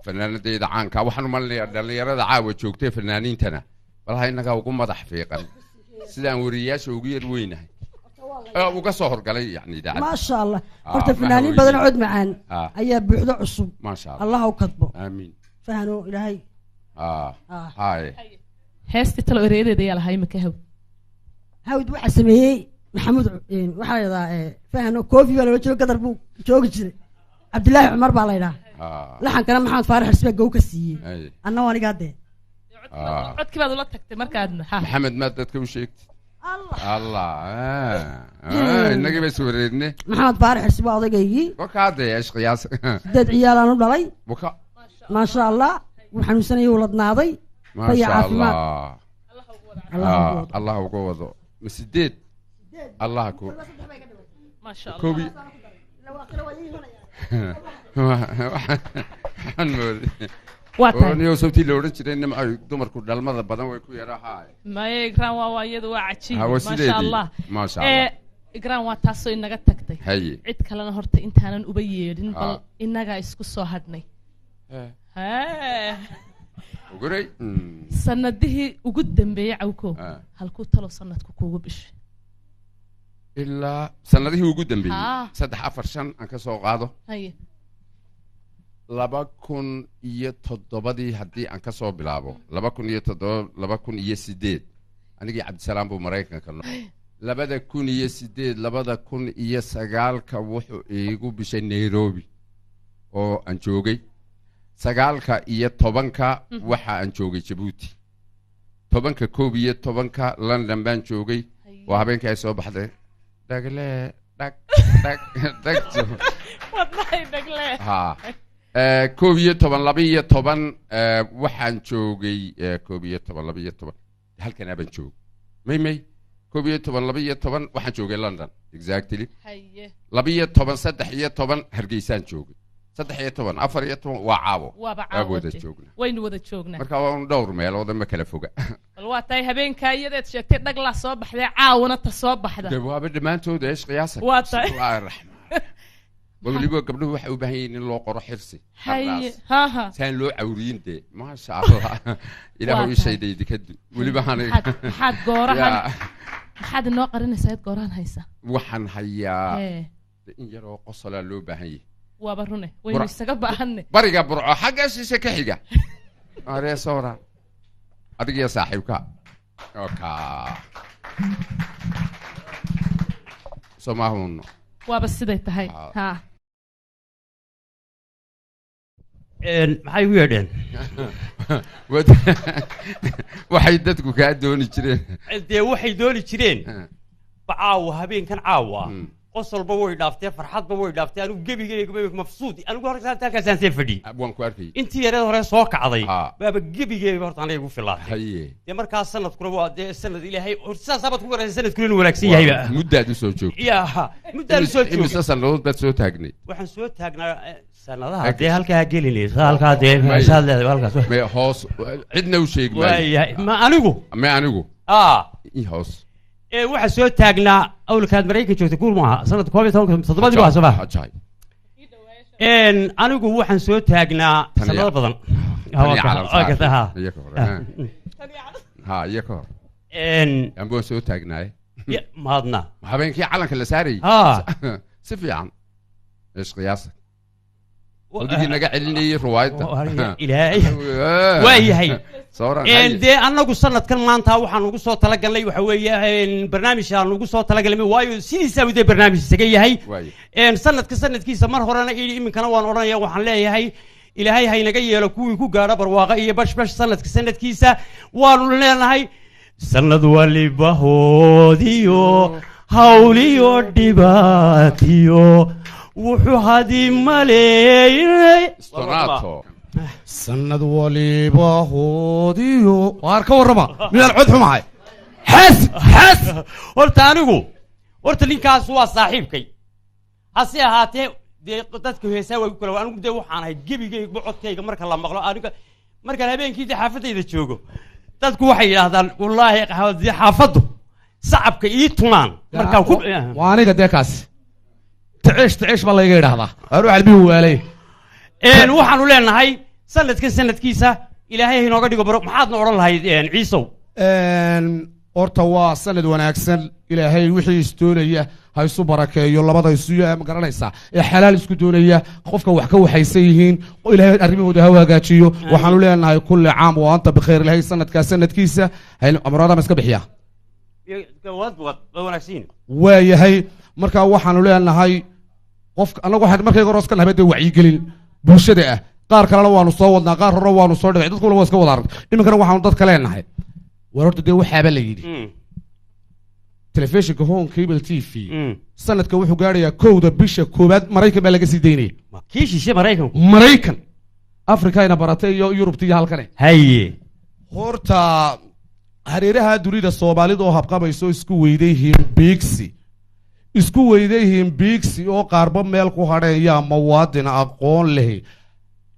fanaanadayda caanka waxaan u malinayaa dhallinyarada caawa joogtay fanaaniintana balaha innagaa ugu madax fiiqan sidaan wariyayaasha ugu yar weynahay uga soo horgalay yani idaacadda maasha allah horta fanaaniin badan cod macaan ayaa buuxdo cusub maasha allah allah u kadbo aamiin fahano ilaahay haye heestii talo ereyadeeda ayaa lahaa imika hawd waxaa sameeyey maxamuud waxaa la yidhahaa fahano koofi baa loola jiro gadar buu joogi jiray cabdillaahi cumar baa la yidhaha laxankana maxamed faarax xisbaa gow ka siiyey anna anigaa dee codkii baad ula tagtay markaadna maxamed maad dadka u sheegtay allah innagii bay swareedne maxamed faarax xisbaa odaygii wakaadee ashqiyaas 8 ciyaalaan u dhalay maasha allah wuu xanuunsanayay uu ladnaaday faya caafimaad allah uga wado ma 8 allah ku maasha allah koobi niyo sabtii la odhan jiray nimca dumarku dhalmada badan way ku yarahaa maye igraan waa iyadu waa cajiib maasha allah igraan waa taasoo inaga tagtay cid kalena horta intaanan uba yeedhin bal inagaa isku soo hadhnay sanadihii ugu dambeeyey cawko halkuu talo sanadku kuugu bishay ilaa sanadihii ugu dambeeyey 3 4 5 aan ka soo qaado 2007 haddii aan ka soo bilaabo 2007 2008 anigii cabdisalaam buu maraykanka noqday 2008 2009 wuxuu iigu bishay Nairobi oo aan joogay 9 iyo 10 waxa aan joogay Djibouti 10 koob iyo 10 London baan joogay waa habeenkii ay soo baxday dhagle dhag wallahi dhagle ha koob iyo 10 2 iyo 10 waxaan joogay koob iyo 10 2 iyo 10 halkan abaan joog may koob iyo 10 2 iyo 10 waxaan joogay London exactly haye 2 iyo 10 3 iyo 10 Hargeysaan joogay 3 iyo 10 4 iyo 10 waa caawo wada joogna waynu wada joognaa marka waa dhowr meelood ma kala foga bal waa tay habeenka iyadeed sheegtay dhag la soo baxday caawna ta soo baxda jawaab dhamaantood eesh qiyaasa waa tay waliba gabdhuhu waxay u baahan yihiin in loo qoro xirsi haye ha saan loo cawriin de ma sha Allah ilaahu isheeday dikadu waliba maxaad goorahan maxaad noo qarinaysaa goorahan haysa waxaan hayaa in yaroo qosla loo baahan yahay waaba rune waynu isaga baahanne bariga burco xagga shishe ka xiga are sawra adiga saaxiibka oka soomahun waaba siday tahay ha maxay u yeedheen waxay dadku kaa dooni jireen dee waxay dooni jireen caawa habeenkan caawa qosolba way dhaaftee farxadba way dhaaftee anigu gebigeyga mafsuud anigu horta halkaasaan see fadhiyey waan ku arkay intii yareed hore soo kacday baaba gebigeyga horta aniga igu filaatay dee markaa sanadkuna waa dee sanad ilaahay saasaabad ku garaysa sanadkuna inuu wanaagsan yahayba muddaad u soo joogtay yaa muddaad u soo joogtay imise sannadood baad soo taagnay waxaan soo taagnaa sanadaha dee halkaa gelinaysa halkaa dee meeshaad leedahay halkaas me hoos cidna u sheeg maayo ma anigu hoos waxaa soo taagnaa awlkaad maraykan joogtay guur maaha sanadka 17 waa sabaa anigu waxaan soo taagnaa sanado badan iyo ka hor ambaan soo taagnaaye maadna habeenkii calanka la saarayay si fiican ايش قياسك ودي naga celinayay ruwaayada ilaahay waayahay dee annagu sanadkan maanta waxaan ugu soo talagalnay waxa weeye barnaamij aan ugu soo talagalnay waayo sidiisa uu barnaamij isaga yahay sanadkiisa mar horena iminkana waan oranayaa waxaan leeyahay ilaahay ha inaga yeelo kuwii ku gaadha barwaaqo iyo bashbash sanadkiisa waanu leenahay sanad waliba hoodiyo hawliyo dhibaatiyo wuxuu hadii maleeyay sanad waliba hoodiyo waar ka warrama midaan cod xumahay xas horta anigu horta ninkaas waa saaxiibkay hase ahaatee dee dadka heesaa way ku kala anigu dee waxaan ahay gebigayga codkayga marka la maqlo aniga markaan habeenkii xaafadayda joogo dadku waxay yidhaahdaan wallaahi xaafaddu sacabka ii tumaan markaan ku waa aniga dee kaas تعيش بالله يقدر أروح البيت وعليه waxaanu leenahay sanadkiisa ilaahay inoo ga dhigo baro maxaad oran lahayd ciisow horta waa sanad wanaagsan ilaahay wixii istoonaya ha isu barakeeyo labada isu ma garanaysaa ee xalaal isku doonaya qofka wax ka waxaysan yihiin oo ilaahay arrimahooda ha hagaajiyo waxaanu leenahay kulli caam oo anta bikhair ilaahay sanadkiisa hay amrada ma iska bixiya waa yahay marka waxaanu leenahay qofka anagu waxaan markayga roos ka nahay wacyi gelin bulshada ah qaar kalena waanu soo wadnaa qaar hore waanu soo dhigay dadku waa iska wada arag iminkana waxaanu dadka leenahay war horta dee waxaaba la yidhi telefishinka home cable TV sanadka wuxuu gaadhayaa 1 bisha 1 Maraykan baa laga sii daynaya kii shishe Maraykan Afrika ina baratay iyo Yurubtiya halkane haye horta hareeraha dunida Soomaalida oo habqabayso isku weydayhiin bigsi oo qaarba meel ku hadheeya mawaadin aqoon leh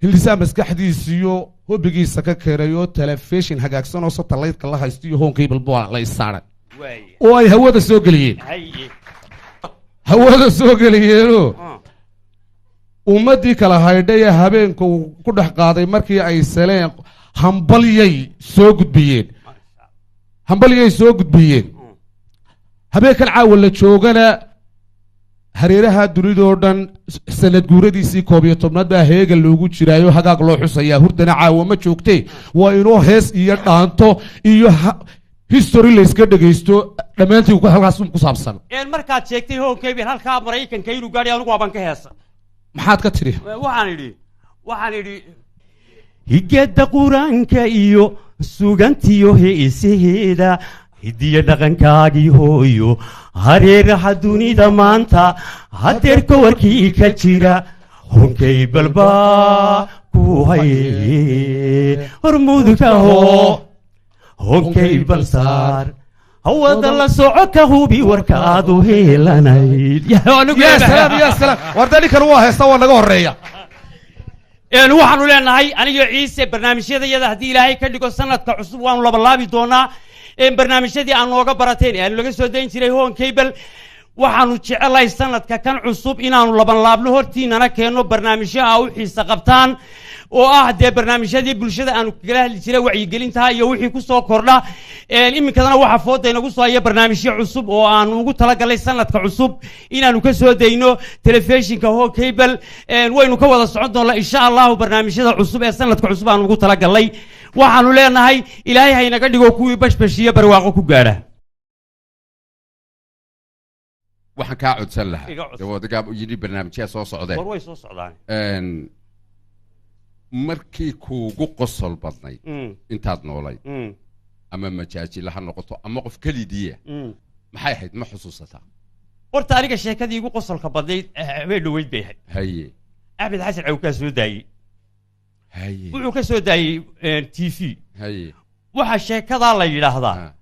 hilisaa maskaxdiisiyo hobigiisa ka keenayo telefishin hagaagsan oo satellite-ka la haysto iyo home cable baa la isaaray oo ay hawada soo geliyeen ummadii kala haydhay habeenku ku dhex qaaday markii ay saleen hambalyay soo gudbiyeen habeenkan caawa la joogana hareeraha dunidoo dhan sanad guuradiisii 11 baa heega loogu jiraayo hagaag loo xusayaa hurdana caawa ma joogtee waa inoo hees iyo dhaanto iyo history la iska dhageysto dhammaantii halkaas ku saabsan markaad sheegtay hoonkeybil halkaa maraykanka inuu gaadhay anigu waaban ka heesa maxaad ka tiri waxaan idhi higada qur-aanka iyo sugantiyo heesaheeda hidiya dhaqankaagii hooyo hareeraha dunida maanta hadeer kawarkii ka jira hoonkeybil baa ku haye hormuudkaho hoonkeybil saar hawada la soco ka hubi warkaadu heelanayd wardani kan waa heesta waa naga horeeya waxaanu leenahay aniga ciise barnaamijyadayada haddii ilaahay ka dhigo sanadka cusub waanu labalaabi doonaa barnaamijyadii aan nooga barateen aanu laga soo dayn jiray hoonkeybil waxaanu jecelahay sanadka kan cusub inaanu labanlaabno hortiinana keenno barnaamijyo ah u xiisa qabtaan oo ah dee barnaamijyadii bulshada aanu kala hadli jiray wacyigelintaha iyo wixii ku soo kordha iminkadana waxa fooda inagu soo haya barnaamijyo cusub oo aanu ugu talagalay sanadka cusub inaanu ka soo dayno telefishinka hoonkeybil waynu ka wada socon doonnaa insha allahu barnaamijyada cusub ee sanadka cusub aanu ugu talagalay waxaanu leenahay ilaahay haynaga dhigo kuwii bashbashiyo barwaaqo ku gaadha waxaan kaa codsan lahaa wadagaa yidhi barnaamijyaa soo socdeen war way soo socdaan markii kuugu qosol badnayd intaad noolayd ama majaajila ha noqoto ama qof kelidiya maxay ahayd ma xusuusataa horta aniga sheekadii igu qosolka badnayd habeen dhoweyd bay ahayd haye axmed xasan cawkaa soo daayey haye wuxuu ka soo daayey t v haye waxaa sheekadaa la yidhaahdaa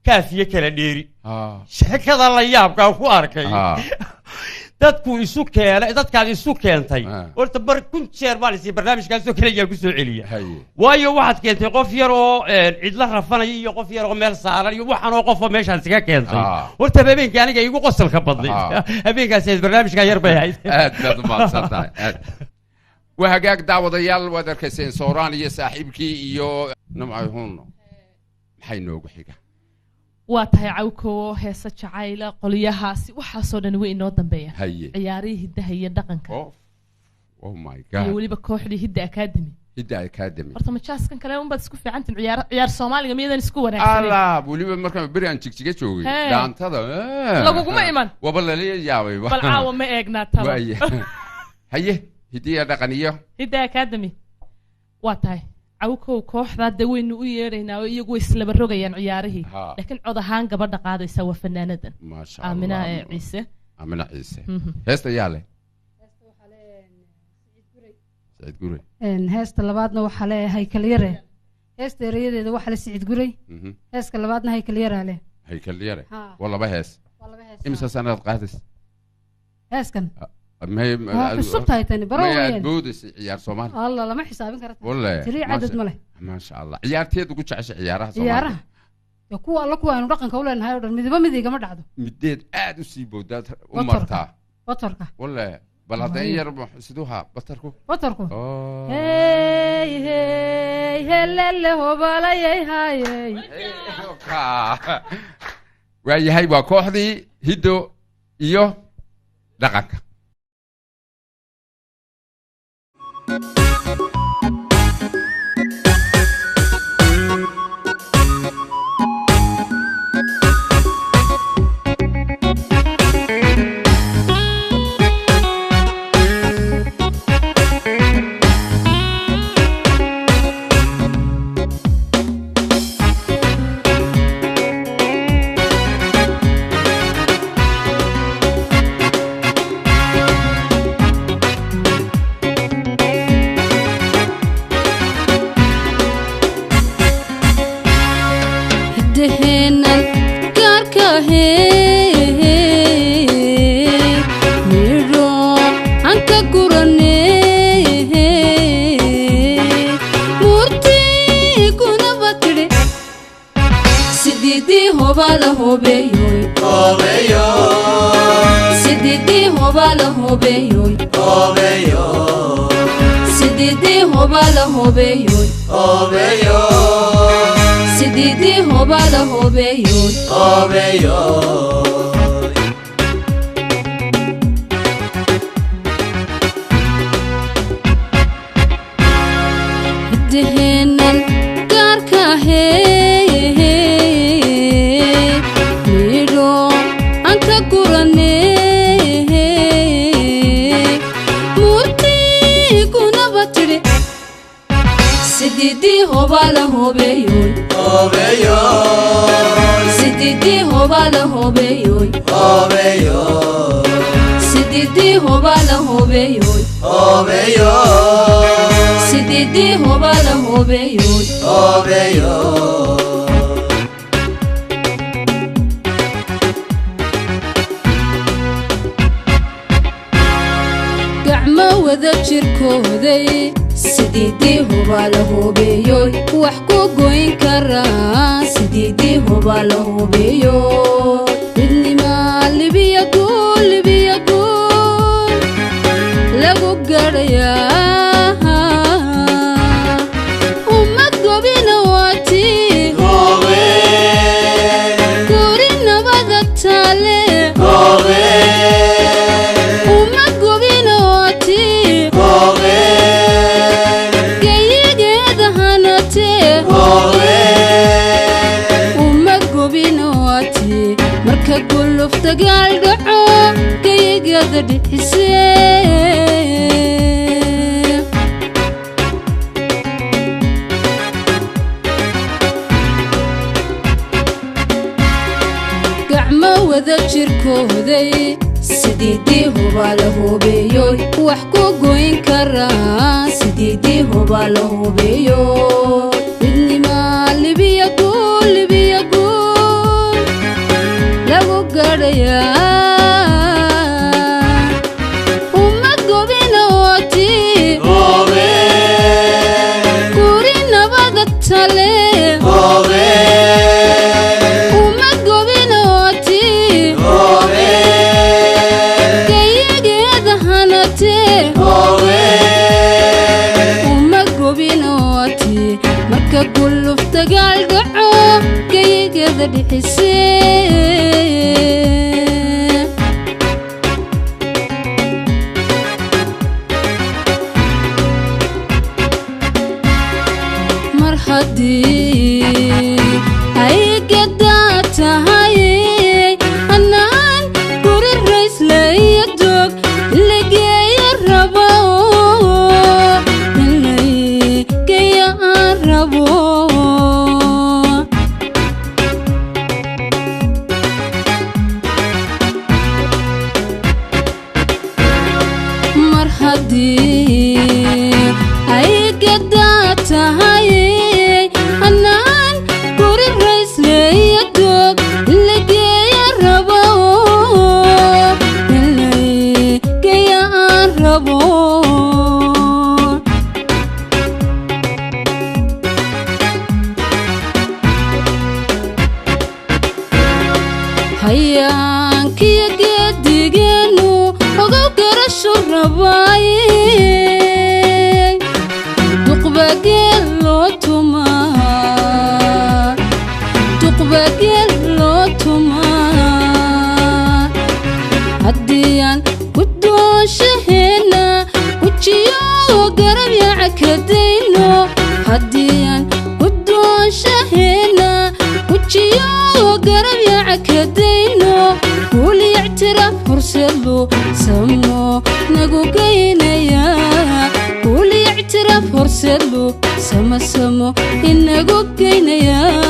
kaafiye kala dheeri sheekada la yaabkaa ku arkay dadku isu keenay dadkaad isu keentay horta bar kun jeer baan isii barnaamijkaasoo kale ayaa ku soo celiya waayo waxaad keentay qof yar oo cidla rafanaya iyo qof yar oo meel saaran iyo waxaanoo qofoo meeshaas iga keentay horta habeenkii aniga igu qosolka badnay habeenkaas barnaamijkaa yar bay ahayd aad baad u mahadsan tahay waa hagaag daawadayaal waad arkayseen sooraan iyo saaxiibkii iyo nimcay hunno maxay noogu xiga waa tahay cawko heesa jacayla qoliyahaasi waxaasoo dhan way inoo dambeeya ciyaarihii hiddaha iyo dhaqanka oh my god iyo weliba kooxdii hidda academy horta majaaskan kale unbaad isku fiicantin ciyaar soomaaliga miyadan isku wanaagsanen ala weliba markaan beri aan jigjiga joogay dhaantada laguguma iman waba lala yaabay bal caawa ma eegnaa taba haye hiddiya dhaqan iyo hidda academy waa tahay cawkow kooxdaa dee waynu u yeedhaynaa oo iyagu way islaba rogayaan ciyaarihii laakiin cod ahaan gabadha qaadaysa waa fanaanadan aamina ciise heesta yaa leh siciid gurey heesta labaadna waxaa le haykalyare heesta erayadeeda waxaa le siciid gurey heeska labaadna haykalyaraa leh haykalyare waa laba hees imisa sanaad qaadays heeskan cusub tahay tani baro weeyaan boodis ciyaar Soomaali Allah lama xisaabin karto wallahi tiri cadad ma leh ma sha Allah ciyaarteed ugu jeceshay ciyaaraha Soomaaliya ya kuwa alla kuwa aanu dhaqanka u leenahay oo dhan midba midiga ma dhacdo mideed aad u sii boodaad u martaa batarka wallahi bal haday yar siduha batarku hey hey helele hobalayay hayay waayahay waa kooxdii hiddo iyo dhaqanka midho aan ka gurane murtigunaba tidhi sididii hobala hobeyoy sididii hobala hobeyoy sididii hobala hobeyoy sididii hobala hobeyoy gacmo wada jirkooday sididii hobala hobeyoy wax ku goyn karaa sididii hobala hobeyoy midnimaa libiya guul lagu gadhayaa ummad gobina waati guri nabada taale ummad gobina waati geyigeeda hanatee ummad gobina waati marka guluf dagaal dhaco geyigeeda dhixisee gacmo wada jirkooday sididii hobala hobeyoy wax ku goyn karaa sididii hobala hobeyoy midnimaa libiya guul lagu gadhayaa ummad gobina waati guri nabada tale ummad gobina waati geyigeeda hanatee ummad gobina waati marka guluf dagaal dhaco geyigeeda dhixisee mar haddii ay gadaa tahay anaan guri rayslaya doog lageeya rabo inlaygeeya aan rabo mar haddii ay gadaa tahay anaan guri rayslaya doog lageeya rabo inlaygeeya aan rabo hayaankiyo geedigeenu ogow garashu rabaaye duqbageel loo tumaa duqbageel loo tumaa haddiyaan guddoonshaheena gujiyo garab yacakadayno haddiyaan guddoonshaheena gujiyo garab yacakadayno guuli ictiraaf horseedlu samo nagu geynayaa guuli ictiraaf horseedlu samo inagu geynayaa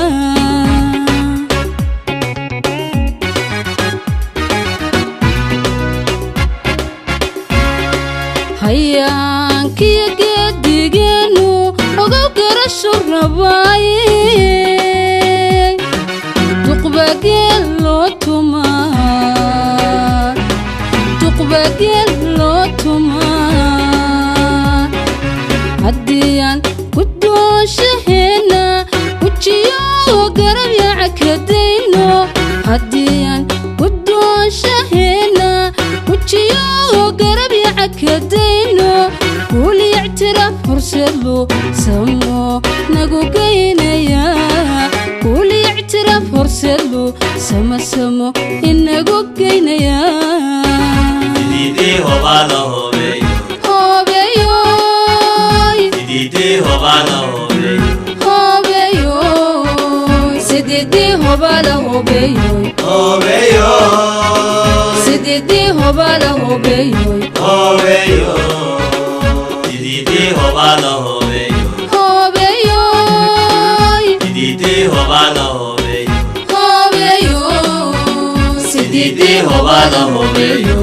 hayaankiyo geedigeenu ogow garashu rabaaye duqbageel loo tumaa duqbageel loo tumaa haddiyaan guddoonshaheena gujiyo garab yacakadayno haddiyaan guddoonshaheena gujiyo garab yacakadayno guuli ictiraaf horseedlu samo nagu geynayaa guuli ictiraaf horseedlu samo inagu geynayaa sididii hobala hobeyoy sididii hobala hobeyoy sididii hobala hobeeyoy Hobeyo sididii hobala hobeeyoy Hobeyo Dididi hobala hobeyo hobeeyoy Dididi hobala hobeyo hobeeyoy Dididi hobala hobeyo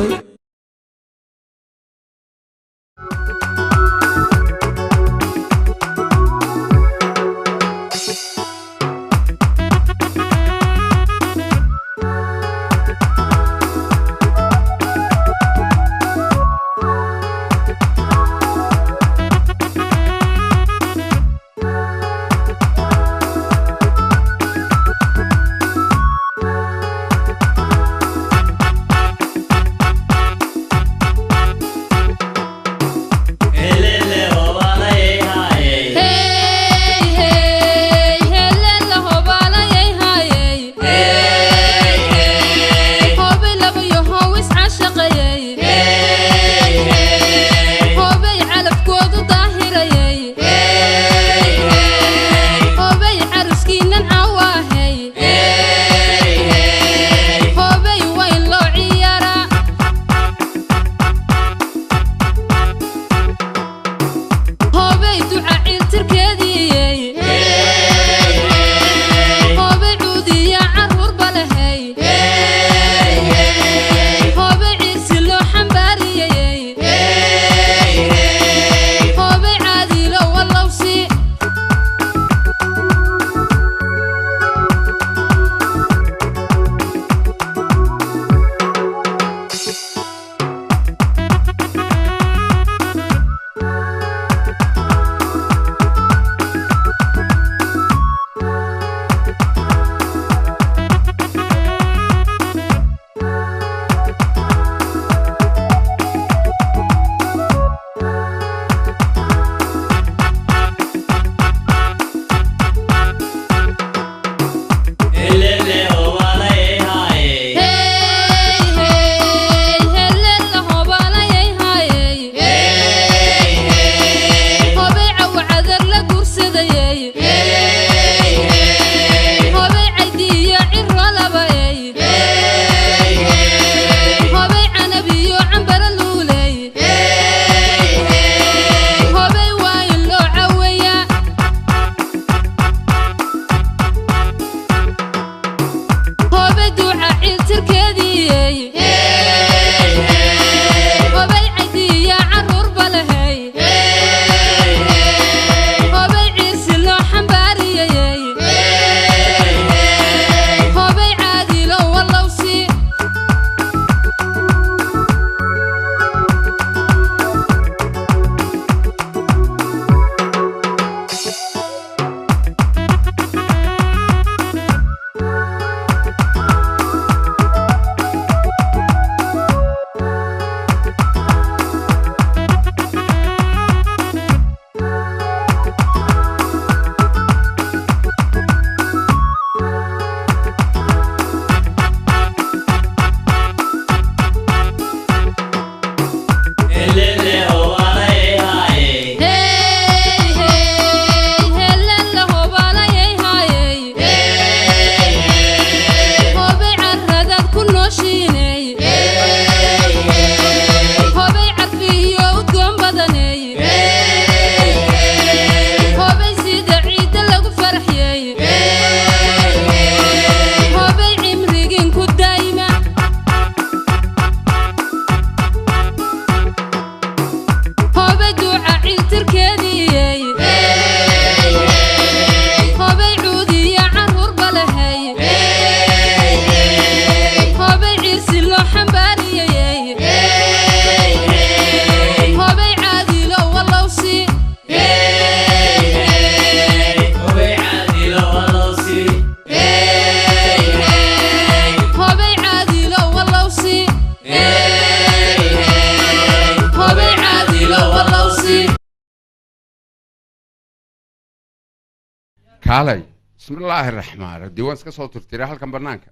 kaalay bismillaahi raxmaan diiwaan iska soo turtiray halkan banaanka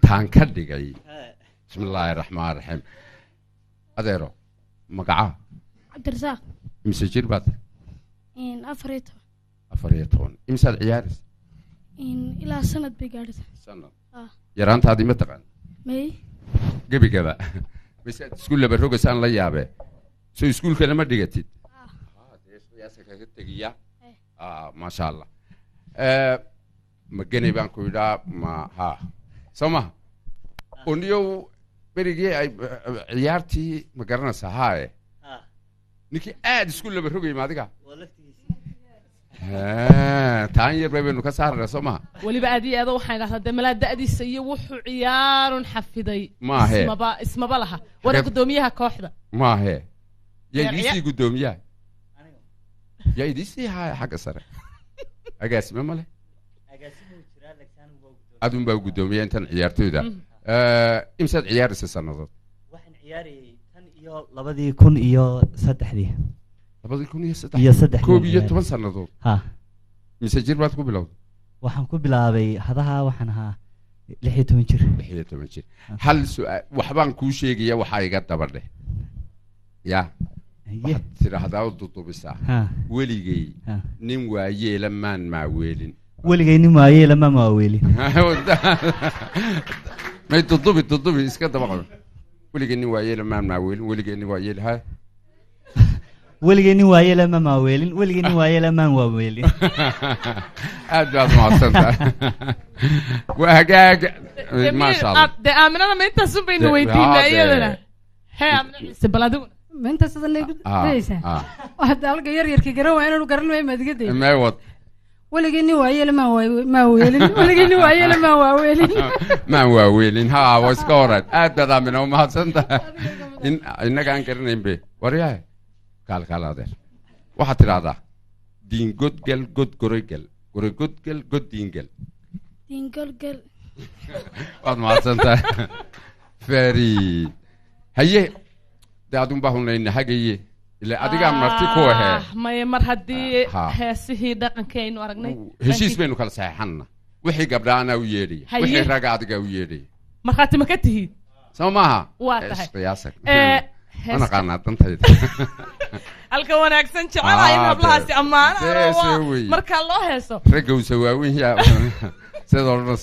taan ka dhigay bismillaahi raxmaan raxiim adeero magaca cabdirasaaq imse jir baad 14 14 imsaad ciyaaris ilaa sanad bay gaadhaysaa sanad yaraantaadii ma taqaan may gebigaba mise iskuul laba rogasaan la yaabe so iskuulkana ma dhigatid qiyaasa kaga tegiya maasha allah ma genay baan ku idhaa ma ha soo maha uniyow berigii ay ciyaartii ma garanaysaa haaye ninkii aad iskuul laba rogay ma adiga taan yar baynu ka saarnaa soo maha weliba aad iyo aad waxaan idhahdaa dee malaa da'diisa iyo wuxuu ciyaarun xafiday maahe ismaba laha wara guddoomiyaha kooxda maahe yaa idiisii guddoomiyaha yaa idiisii haaya xagga sare agaasime male adun baa guddoomiya intan ciyaartooyda imsaad ciyaaraysa sannadood waxaan ciyaarayay tan iyo 2003 2003 koob iyo 10 sannadood ha mise jir baad ku bilowday waxaan ku bilaabay hadaha waxaan ahaa 16 jir 16 jir hal su'aal waxbaan kuu sheegaya waxaa iga daba dheh ya waxaad tidhaahdaa u dudubisaa weligay nin waayeela maan maaweelin weligay nin waayeela maan maaweelin may dudubi iska daba qabo weligay nin waayeela maan maaweelin weligay nin waayeela ha weligay nin waayeela maan maaweelin weligay nin waayeela maan waaweelin aad baad mahadsantahay waa hagaag maasha allah dee aaminada ma intaasun baynu weydiinaa iyadana hee aaminadiisa bal adigu ma intaas adan leegu daysaa waxaad halka yaryarkii garan waa inaanu garan waay maad iga day may wad weligay nin waayeela maan waaweelin weligay nin waayeela maan waaweelin maan waaweelin ha waa iska horan aad baad aamina mahadsantahay innagaan garanayn be waryahay kaal adeer waxaad tidhaahdaa diin godgal god goroygal goroy godgal god diingal diingolgal waad mahadsantahay feri haye dee adun baa hunayna hagaye ila adigaa marti ku ahee maye mar haddii heesihii dhaqankii aynu aragnay heshiis baynu kala saxeexanna wixii gabdhaanaa u yeedhaya wixii ragga adigaa u yeedhaya markhaati ma ka tihiid soo maaha waa tahay qiyaasa ma naqaanaa dantayda halka wanaagsan jecelahay in hablahaasi ammaanaha markaa loo heeso raggowsa waaweyn yaa sidoo dhan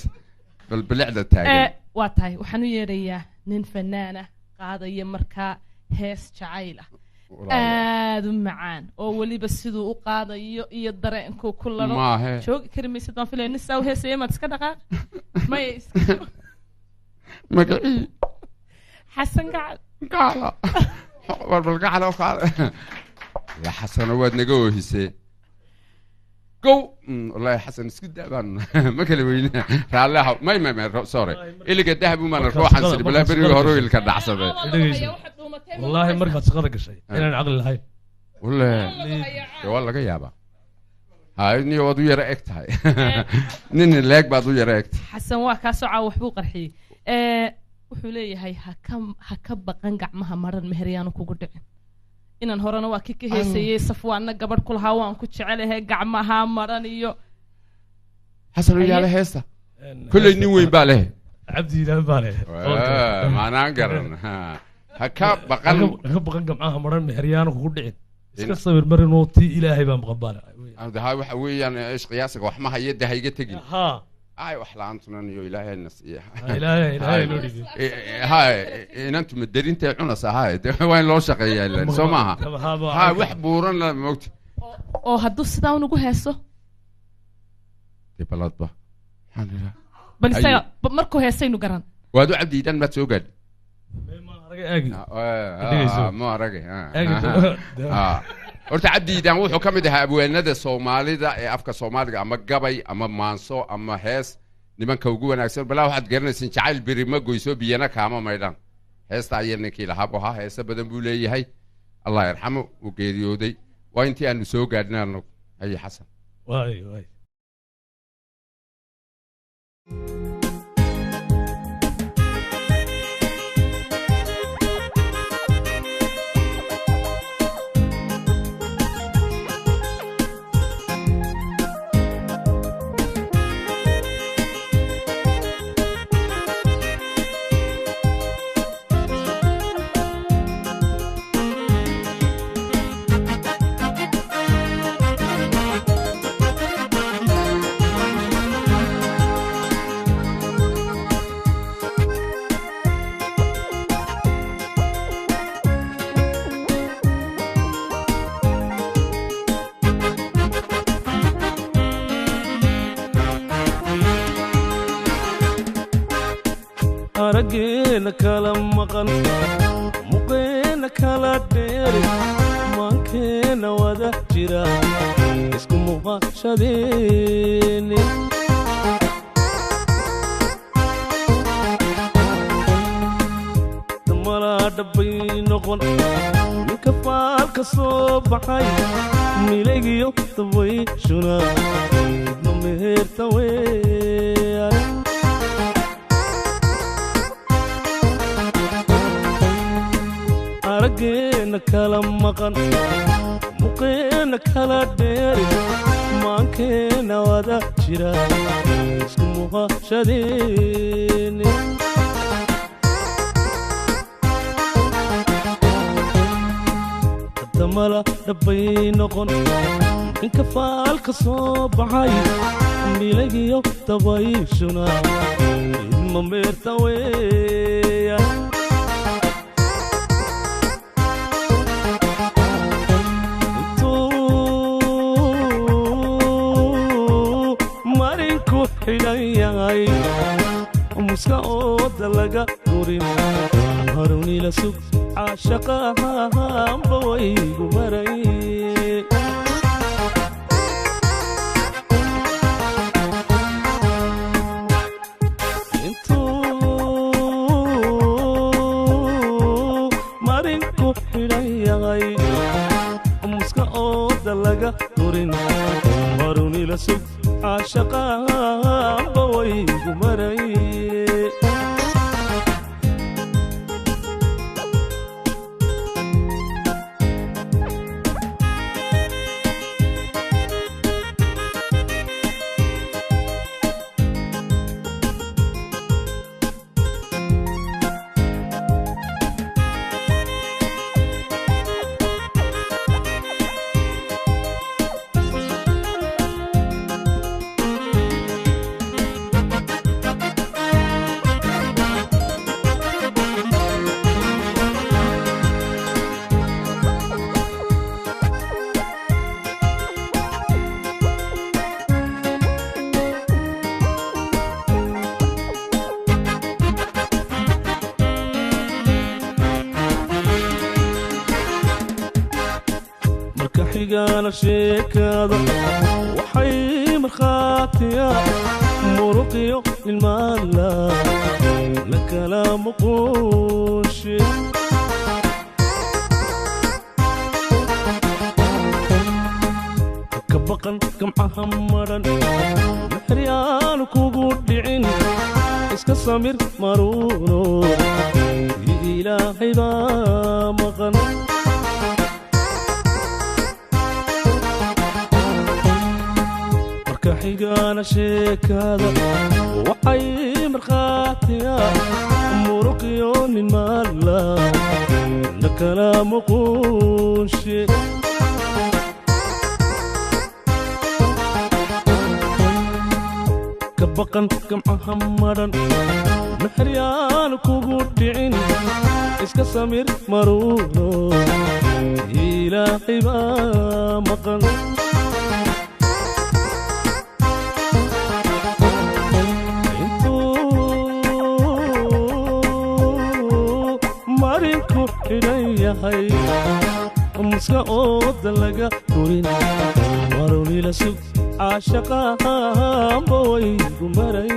bal bilicda taagan waa tahay waxaan u yeedhayaa nin fanaana qaadaya markaa hees jacayl ah aad u macaan oo weliba siduu u qaadayo iyo dareenkuu ku laro joogi kari maysid baan filaya nin saa u heesaya maad iska dhaqaaq maya magacii xasan gacal gacala bal gacala ya xasano waad naga oohisee gow wallaahi xasan isku daabaan ma kala weyne raalliha may sorry iliga dahab umaana ruuxan siri balaa beriga hore ilka dhacsaday wallaahi markaad shaqada gashay inaan caqli lahayn wallaahi waa laga yaabaa hay ni waad u yara eg tahay nin leeg baad u yara eg xasan waa kaa socaa waxbuu qarxiyey wuxuu leeyahay ha ka baqan gacmaha maran meheryaanu kugu dhicin inaan horena waa kii ka heesayey safwaanna gabadh ku lahaa waan ku jecelahay gacmaha maran iyo xasan yaala heesta kulley nin weyn baa leh cabdiilaan baa leh maanaan garan ha ka baqan gacmaha maran meheryaanu kugu dhicin iska sabir marinoo tii ilaahay baa maqan baa waxa weeyaan ish qiyaasaga wax ma hayada ha iga tegin ay wax laantuna iyo ilaahay nasiya ilaahay loo dhigay hay inantu madarinta cunas ahay waa in loo shaqeeyaa ilaa soo maaha ha wax buuran la moogti oo hadduu sidaa unugu heeso baladba bal isaga markuu heesaynu garan waad u cabdiidan maad soo gaadhi ma aragay horta cabdiidan wuxuu ka mid ahaa abwaanada soomaalida ee afka soomaaliga ama gabay ama maanso ama hees nimanka ugu wanaagsan balaa waxaad garanaysin jacayl beri ma goyso biyana kaama maydhan heesta ayaa ninkii lahaa buu ahaa heese badan buu leeyahay allah yarxamo uu geeriyooday waa intii aanu soo gaadhin anagu haye xasan muqeena kala maqan muqeena kala dheeri maankeena wada jira isku muuqashadeeni damala dhabbay noqon ninka faalka soo baxay milaygiyo dabayshuna idna meherta weeyaan araggeena kala maqan muqeena kala dheeri maankeena wada jira isku muuqashadeeni damala dhabbay noqon ninka faalka soo baxay milaygiyo dabayshuna idma meerta weeyaan xidhan yahay muska ooda laga gurin harunila sug caashaqahanba waygu maray intuu marinku xidhan yahay muska ooda laga gurin harunila sug caashaqahanba waygu maray xigana sheekada waxay markhaatiya muruqiyo ilmaala la kala muquushe ka baqan gamcaha maran maxriyaan kugu dhicin iska samir maruuno ilaahay baa maqan xigana sheekada waxay markhaatiya muruqiyo nin maala la kala muquushe ka baqan gamcaha maran maxriyaan kugu dhicin iska samir maruuno ilaahay baa maqan xidhan yahay muska ooda laga gurin marunila sug caashaqahanba waygu maray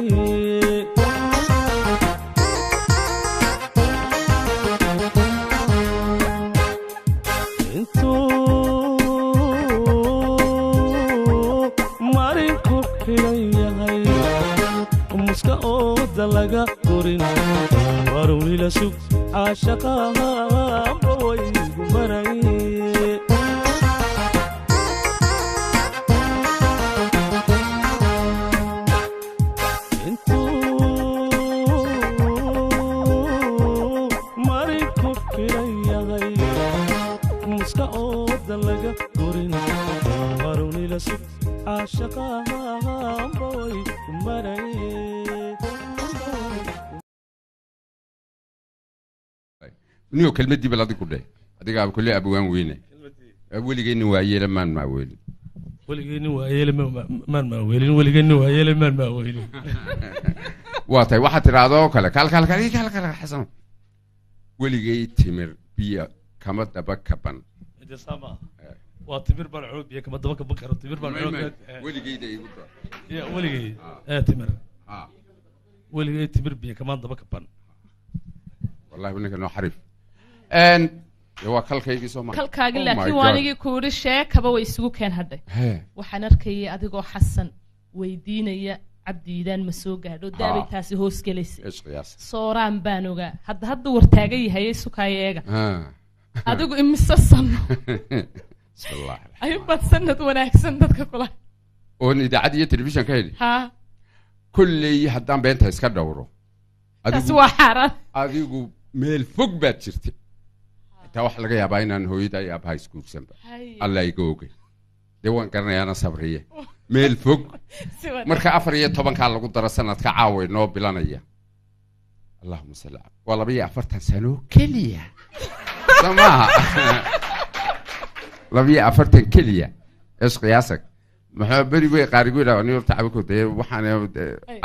intuu marinku xidhan yahay muska ooda laga gurin marunila sug caashaqahanba waygu maray intuu marinku xidhan yahay muska ooda laga gurin marunila sug caashaqahanba waygu maray niyo kelmadii bal adigu dheh adiga ab kulli abwaan weyne weligeenni waa yeela maan ma weelin weligeenni waa yeela maan ma weelin weligeenni waa yeela maan ma weelin waatay waxaad tiraahdo kale kal xasan weligay timir biyo kama daba kaban waa timir bal cud biyo kama daba kaban karo timir bal cud weligayda igu ya weligay timir weligay timir biyo kama daba kaban wallahi ninka noo xariif waa kalkaygii soo kalkaagi laakiin waanigii kuuri sheekaba way isugu keen hadhay waxaan arkayay adigoo xasan weydiinaya cabdiidaan ma soo gaadho daabay taasi hoos gelaysay sooraan baan ogaa hadda wartaagan yahay sukaaya eega adigu imise sano ayubaad sanad wanaagsan dadka kula oon idaacad iyo telefishan ka heli kulley haddaan beenta iska dhowro taasi waa xaaraan adigu meel fog baad jirtay taa wax laga yaabaa inaan hooyada iyo aabbaha isguursanba alla iga ogay dee waan garanayaana sabriye meel fog marka 14 lagu daro sanadka caaway noo bilanaya allahumma salli waa 42 sano keliya samaha 42 keliya is qiyaasak maxaa bari way qaarigu ilaa niyo tacabku dee waxaan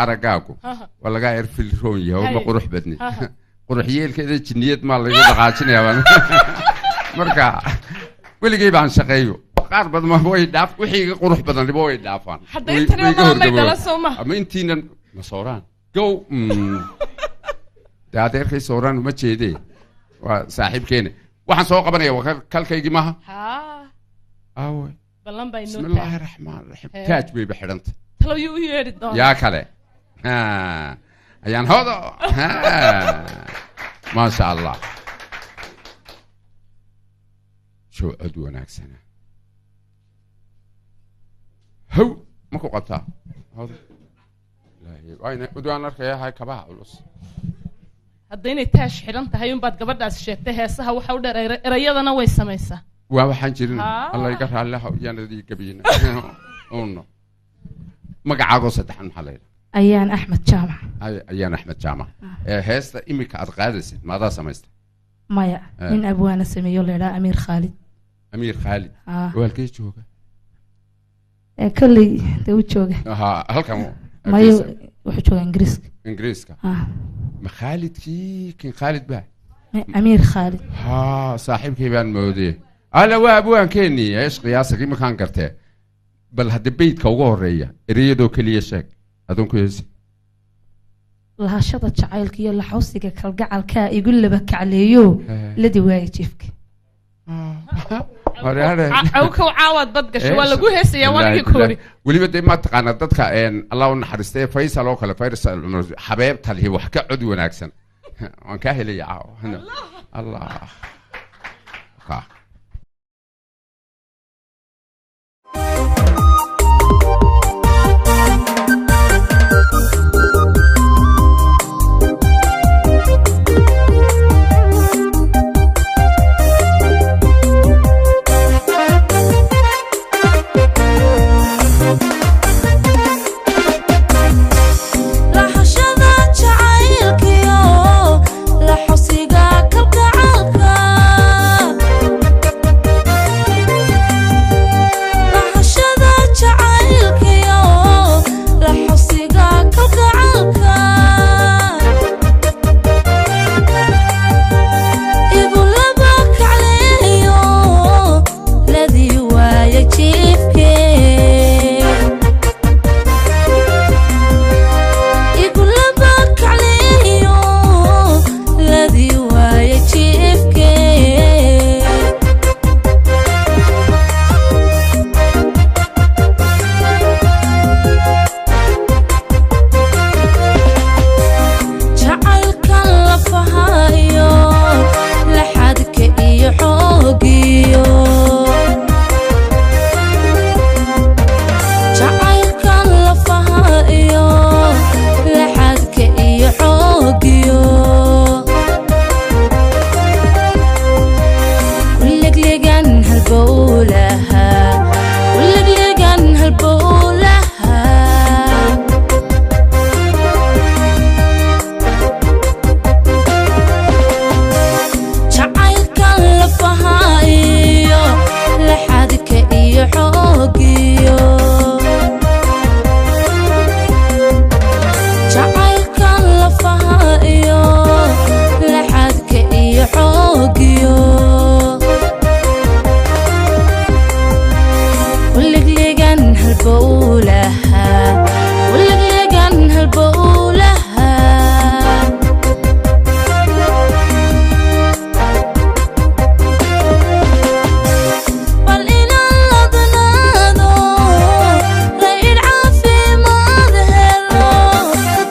aragaagu walaga irfilroon yahay ma qurux badni qurux yeelkeeda jinniyad ma laga dhaqaajinayaa marka weligay baan shaqeeyo qaar badan ma way dhaaf wixii qurux badan libo way dhaafaan hadday tani ma dala sooma ama intiina ma sooraan go daadeerkay sooraan ma jeedee waa saaxiibkeena waxaan soo qabanaya kalkaygii maaha aaway ballan bay noo bismillaahi raxmaani raxiim taaj bay bixidanta talo yu yeeri doon yaa kale ayaan hoodo ما شاء الله شو عدو ناكسنا هو ماكو قطع هذا لا هي وين عدو انا ركيا هاي كباها علوس haddaynay taash xiran tahay un baad gabadhaas sheegtay heesaha waxa u dheer erayadana way samaysaa waa waxaan jirin allah iga raalaha yaanadii gabiina uno magacaago saddexan maxaa leeyahay ayaan axmed jaamac ayaan axmed jaamac heesta imika aad qaadaysid maadaa samaystay maya nin abwaana sameeyo leedaa amiir khaalid walkay jooga kolley dee u jooga halkan mayo wuxuu jooga ingiriiska ma khaalidkii kin khaalid baa amiir khaalid saaxiibkii baan moodee ala waa abwaankeenii eesh qiyaasagii makaan gartee bal hadda beydka ugu horeeya ereyadoo keliya sheeg adunku yeesi lahashada jacaylka iyo laxawsiga kalgacalkaa igu laba kacleeyo ladi waaye jiifka awka caawad bad gasho waa lagu heesayaa waanigii koori weliba dee ma taqaana dadka allah u naxariistay faysal oo kale faysal cumar xabeeb talhi wax ka cod wanaagsan waan ka helaya caaw allah jacaylkan halbowlaha waleglegan halbowlaha bal inaan ladnaado laydh caafimaad helo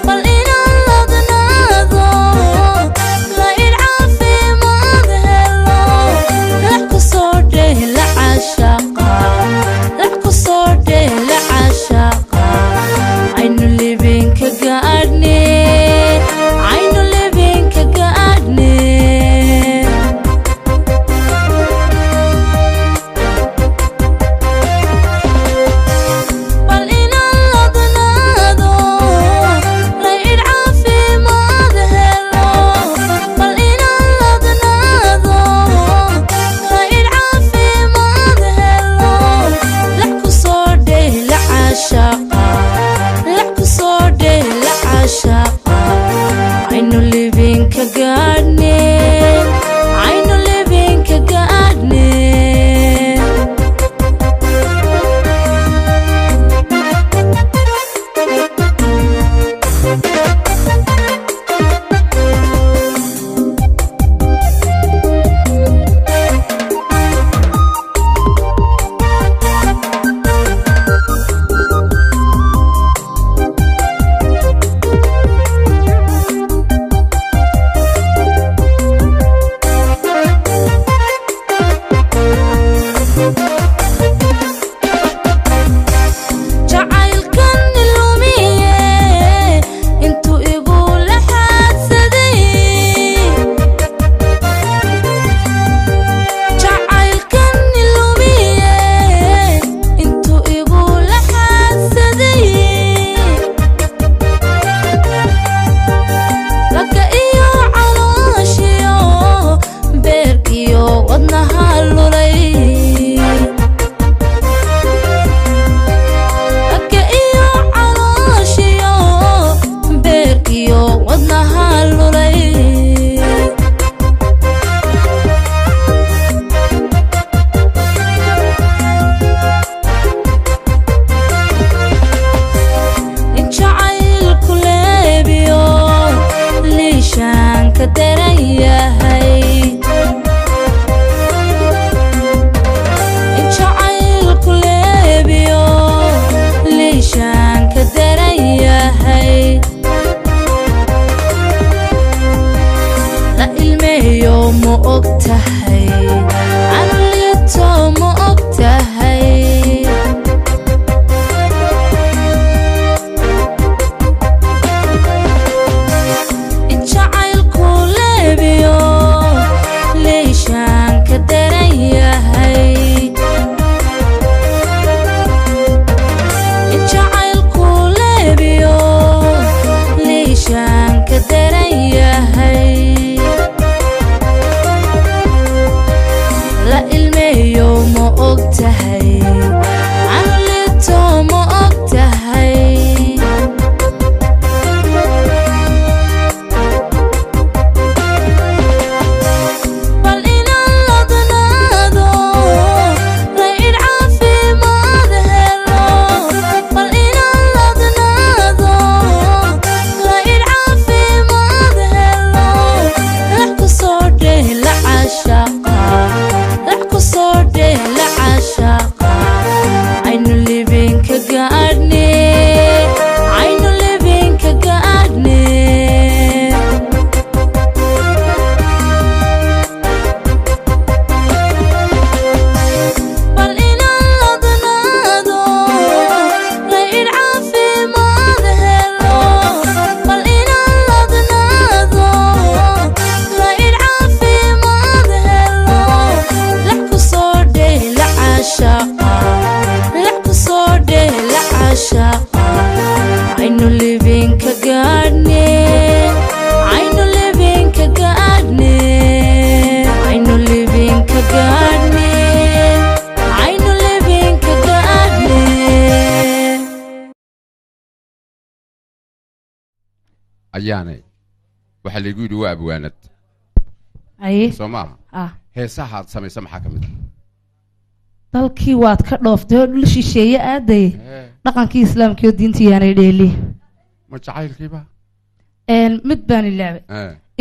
bal inaan ladnaado laydh caafimaad helo lax ku soo dheh la cashaqa lax ku soo dheh la cashaqa aynu libinka gaadhne aynu libinka gaadhne bal inaan ladnaado laydh caafimaad helo bal inaan ladnaado laydh caafimaad helo lax ku soo dheh la cashaqa lax ku soo dheh la cashaqa aynu libinka gaadhne aynu libinka gaadhne jacaylkan lumiye intuu igu laxaadsaday jacaylkan lumiye intuu igu laxaadsaday laka iyo calooshiyo beerkiyo wadnaha lulay laka iyo calooshiyo beerkiyo wadnaha lulay in jacaylku leebiyo liishaanka daran yahay in jacaylku leebiyo liishaanka daran yahay la ilmeeyo ma og tahay anlito ma og tahay in jacaylku leebiyo liishaanka daran yahay in jacaylku leebiyo liishaanka daran yahay la ilmeeyo ma og tahay anlito ma og tahay bal inaan ladnaado laydh caafimaad helo bal inaan ladnaado laydh caafimaad helo lax ku soo dheh la cashaqa lax ku soo dheh la cashaqa aynu libinka gaadhne aynu libinka gaadhne bal inaan ladnaado laydh caafimaad helo bal inaan ladnaado laydh caafimaad helo lax ku soo dheh la cashaqa lax ku soo dheh la cashaqa aynu libinka gaadhne aynu libinka gaadhne aynu libinka gaadhne aynu libinka gaadhne ayaanay waxaa laygu yidhi waa abwaanad aye soo maaha ah heesahaad samaysa maxaa ka mid ah dalkii waad ka dhooftay oo dhul shisheeye aaday Eh. dhaqankii islaamkii oo diintii yaanay dheeli ma jacaylkiiba mid baan ilaabay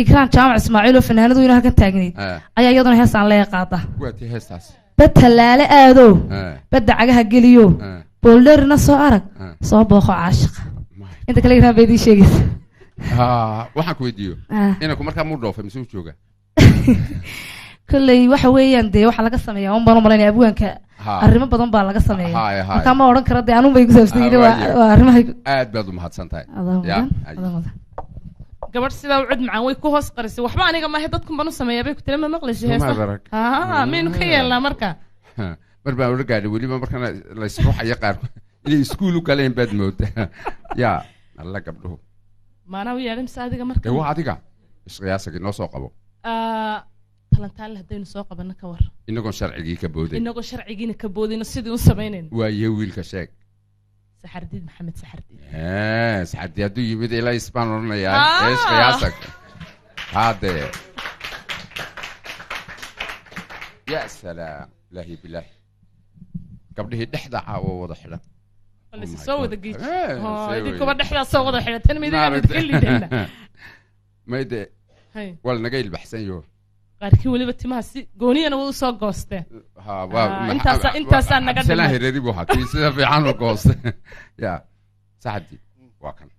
ikraan jaamac ismaaciil oo fanaanadu inuu halkan taagnayd ayaa iyaduna heesaan leeya qaada waati heestaas bad tallaale aadow badda cagaha geliyo booldheerina soo arag soo booqo caashiqa inta kale ikraan bay idii sheegaysa waxaan ku weydiiyo inanku markaa muu dhoofay mise u jooga kolley waxa weeyaan dee waxaa laga sameeyaa un baan u malaynaya abwaanka arrimo badan baa laga sameeya markaa ma odhan karo dee anun bay ku saabsan yihiin waa arrimahay aad baad u mahadsan tahay gabadh sidaa u cid macaan way ku hoos qarisay waxba aniga maahe dadkun baan u sameeyaa bay ku tiri ma maqlayso heesta maynu ka yeelnaa marka mar baan ula gaadhay weliba markana laysruuxaya qaarkood inay iskuul u galeen baad moodaa yaa alla gabdhuhu maanaa u yeedhay mise adiga marka waa adiga isqiyaasagii noo soo qabo talantaale haddaynu soo qabanno ka war inagoon sharcigii ka boodin inagoo sharcigiina ka boodino sidii u samaynayno waaye wiilka sheeg saxardiid maxamed saxardiid saxardiid hadduu yimid ilaa isbaan odhanayaa isqiyaasag haddee ya salaam ilaahi bilaahi gabdhihii dhexda caawo wada xidhan soo wada geej idinkuba dhexdaa soo wada xidhatan midliidana mayde waa lanaga ilbaxsan yo qaarkii weliba timaha si gooniyana way usoo goosteen intaasaa naga dhiman hereeri buu hatii sida fiican u gooste ya saxadii waa kan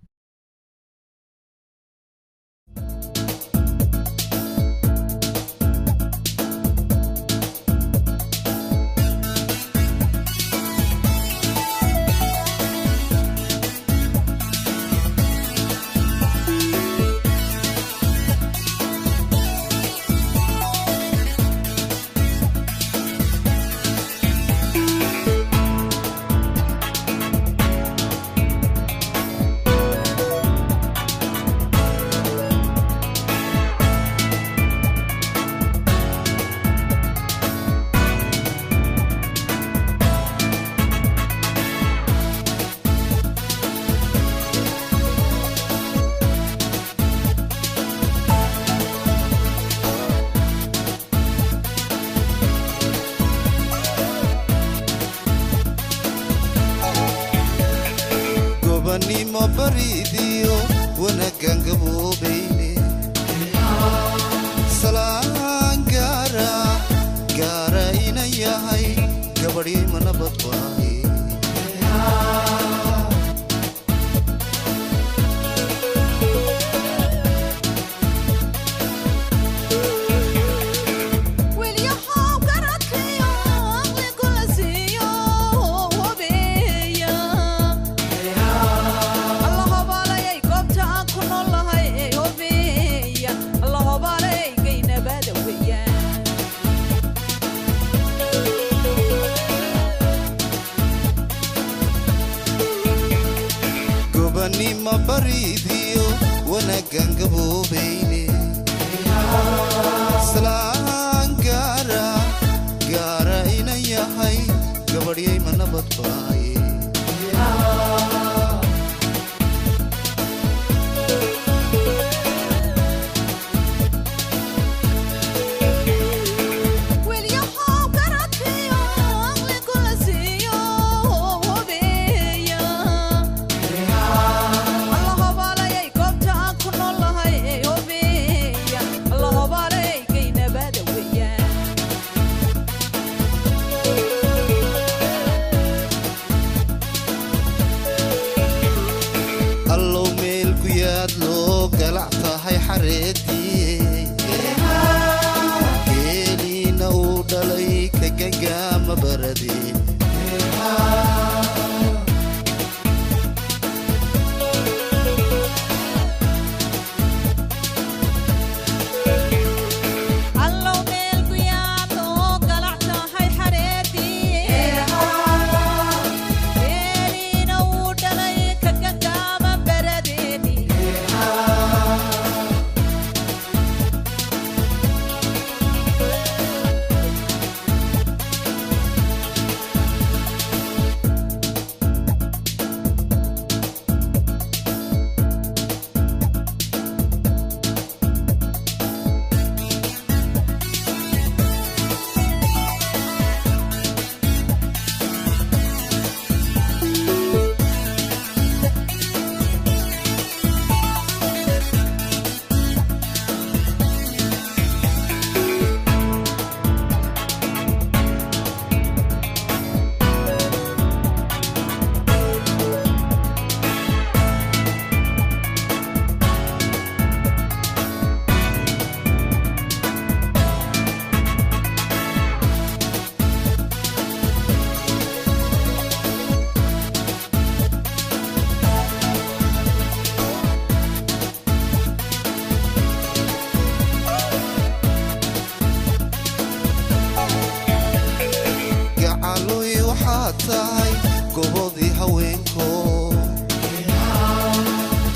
tahay gobodii haweenko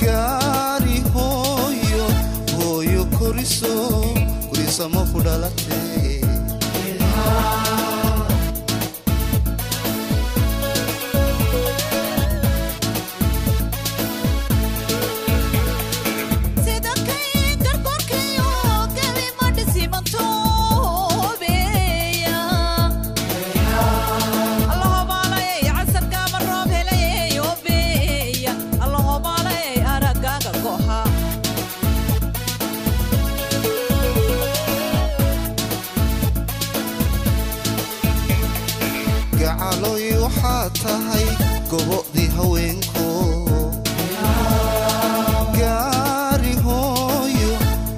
gaari hooyo hooyo koriso kurisama ku dhalatay tahay gobodii haweenko gaari hooyo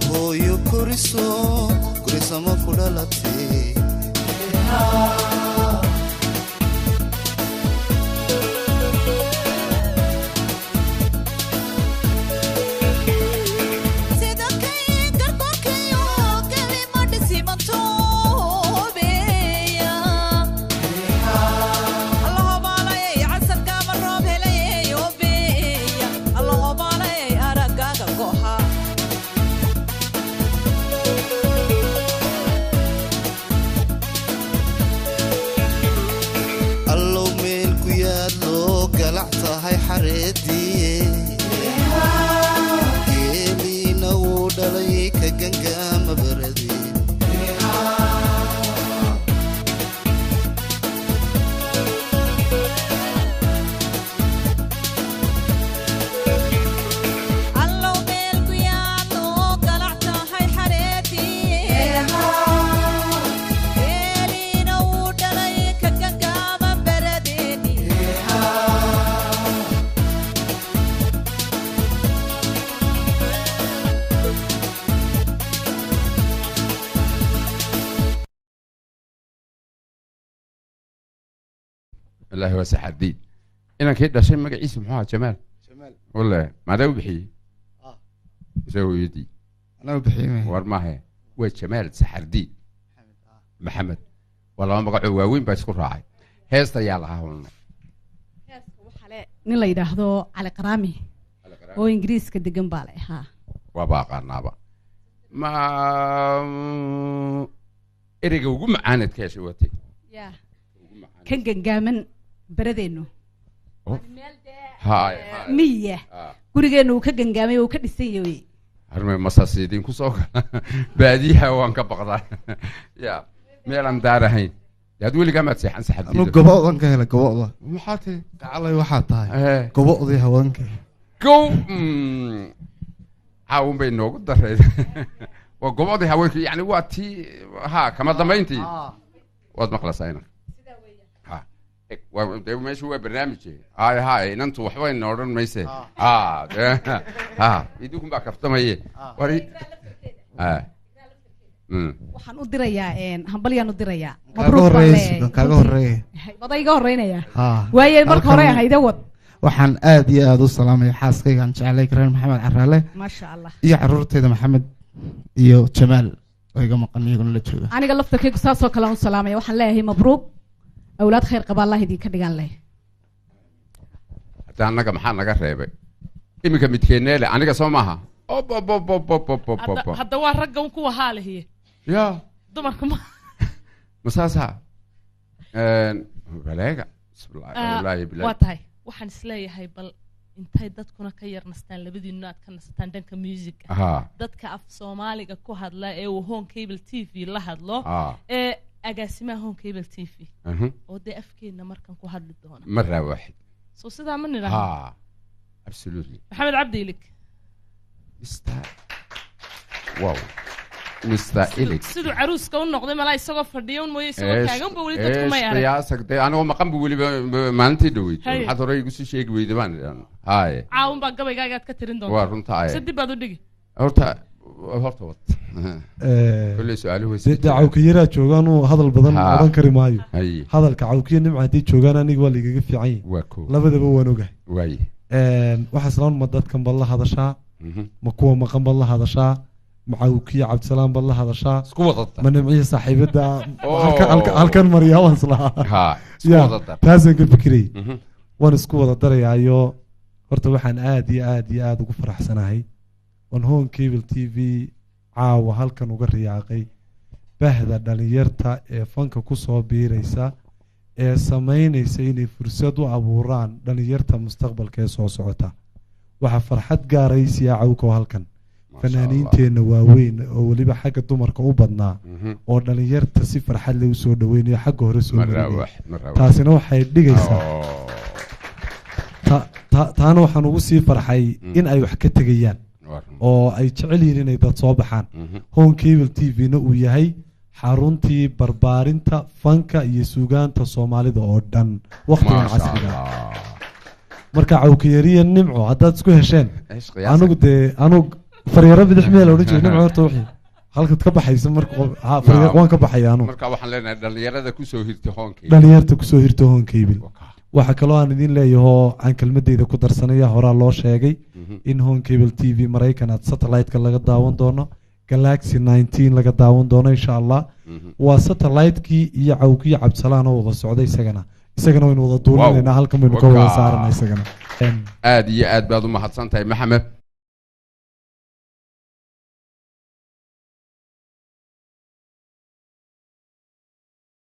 hooyo koriso kurisama ku dhalatay geelina wuu dhalay ka gangaama baradii الله واسع الدين إنا كده شيء مجا اسمه محمد جمال والله ما ده بحي زوي يدي أنا بحي ورماه هو جمال سحردين محمد والله ما قعوا وين بس كل راعي هيست يلا هون nin la yidhaahdo cali qaraami oo ingiriiska degan baa leh ha waa baaqanaaba ma ereyga ugu macaanad ka shawatay yaa kan gangaaman baradeenu haay miya gurigeenu uu ka gangaamay oo ka dhisan yahay harmay masaasiidin ku soo baadiyaha waan ka baqdaa ya meelan daarahayn yaad weligaa maad seexan saxabtida anu goboodan ka hela gobooda maxaa tahay gacalay waxaa tahay goboodii haweenka gow caawun bay noogu dareed waa goboodii haweenka yani waa tii ha kama dambayntii waad maqlasayna ده ماشي هو برنامج هاي انتوا وحوين نورن ميسه يدوكم بقى كفتما هي وري waxaan u dirayaa hambalyaan u dirayaa kaaga horeeya wada iga horeynaya waayay marka hore ahayde wad waxaan aad iyo aad u salaamay xaaskaygaan jeclay kareen maxamed caraale ma sha Allah iyo caruurteeda maxamed iyo jamaal oo iga maqan iyaguna la jooga aniga laftarkaygu saasoo kale aan u salaamay waxaan leeyahay mabruuq أولاد خير قبل الله يديك كدقان له. حتى أنا كم حنا قريبة. إمي كم يتكلم أنا كسمعها. أوب أوب أوب أوب أوب أوب أوب. هذا ورقة وكوا حاله هي. يا. دمركم. مساسها. بلاقة. بسم الله الله يبلغ. واتهاي وحنسلي هاي بل intay dadkuna ka yar nastaan labadiina aad ka nasataan dhanka music dadka af Soomaaliga ku hadla ee uu Home Cable TV la hadlo ee agaasimaha Home Cable TV oo de afkeena markan ku hadli doona marra waaxid soo sidaa ma niraahdo absolutely Maxamed Cabdi Ilik wow Mr. Ilik sidoo caruuska u noqday malaa isagoo fadhiyo mooy isagoo taagan buu wali dadku ma yaray qiyaasagtay anigu maqan buu wali maalintii dhaweyd waxaad hore igu soo sheegi weyday baan haay caawun baa gabaygaaga aad ka tirin doontaa waa runta ay sidii baad u dhigi horta wad kulli su'aaluhu sida cawkiyada joogan oo hadal badan oran kari maayo hadalka cawkiya nimca hadii joogan aniga waa ligaga fiican yahay labadaba waan ogahay waxa salaam ma dadkan bal la hadashaa ma kuwa maqan bal la hadashaa macawkiya cabdisalaan bad la hadashaa isku wada dar ma nimciya saaxiibada Oh. halkan mariya waan islahaa Ha, isku Ya, wada dar. taasaan ka fikirayay Mhm. waan isku wada darayaayo horta waxaan aad iyo aad iyo aad ugu faraxsanahay waan home cable t v caawa halkan uga riyaaqay bahda dhalinyarta ee fanka kusoo biiraysa ee samaynaysa inay fursad u abuuraan dhalinyarta mustaqbalka ee soo socota waxaa farxad gaaraysiya cawko halkan fanaaniinteenna waaweyn oo weliba xagga dumarka u badnaa Mhm. oo dhalinyarta si farxad leh usoo dhaweynayo xagga hore soo Maraawax, marinaya maraawax. taasina waxay dhigaysaa Oh. taana waxaan ugu sii farxay in ay wax ka tegayaan oo ay jecel yihiin inay dad soo baxaan Mhm. home cable t v-na uu yahay xaruntii barbaarinta fanka iyo suugaanta soomaalida oo dhan waqtigan Masha casriga Allah. marka cawkiyariya nimco haddaad isku hesheen Eesh, qiyaasa. anugu dee anug faryaro bidix meel odhan jiray nimco horta wixii halkaad ka baxaysa marka waan ka baxaya anugu marka waxaan leenahay dhalinyarada kusoo hirtay hoonka dhalinyarta kusoo hirta home cable waxaa kaloo aan idin leeyahoo aan kelmadeyda ku darsanaya horaa loo sheegay in home cable t v maraykan aad satellite-ka laga daawan doono galaxy 19 laga daawan doono insha allah waa satellite-kii iyo cawkiyo cabdisalaan oo wada socda isagana waynu wada duulinayna halkan baynu ka wada saarana isagana aad iyo aad baad u mahadsan tahay maxamed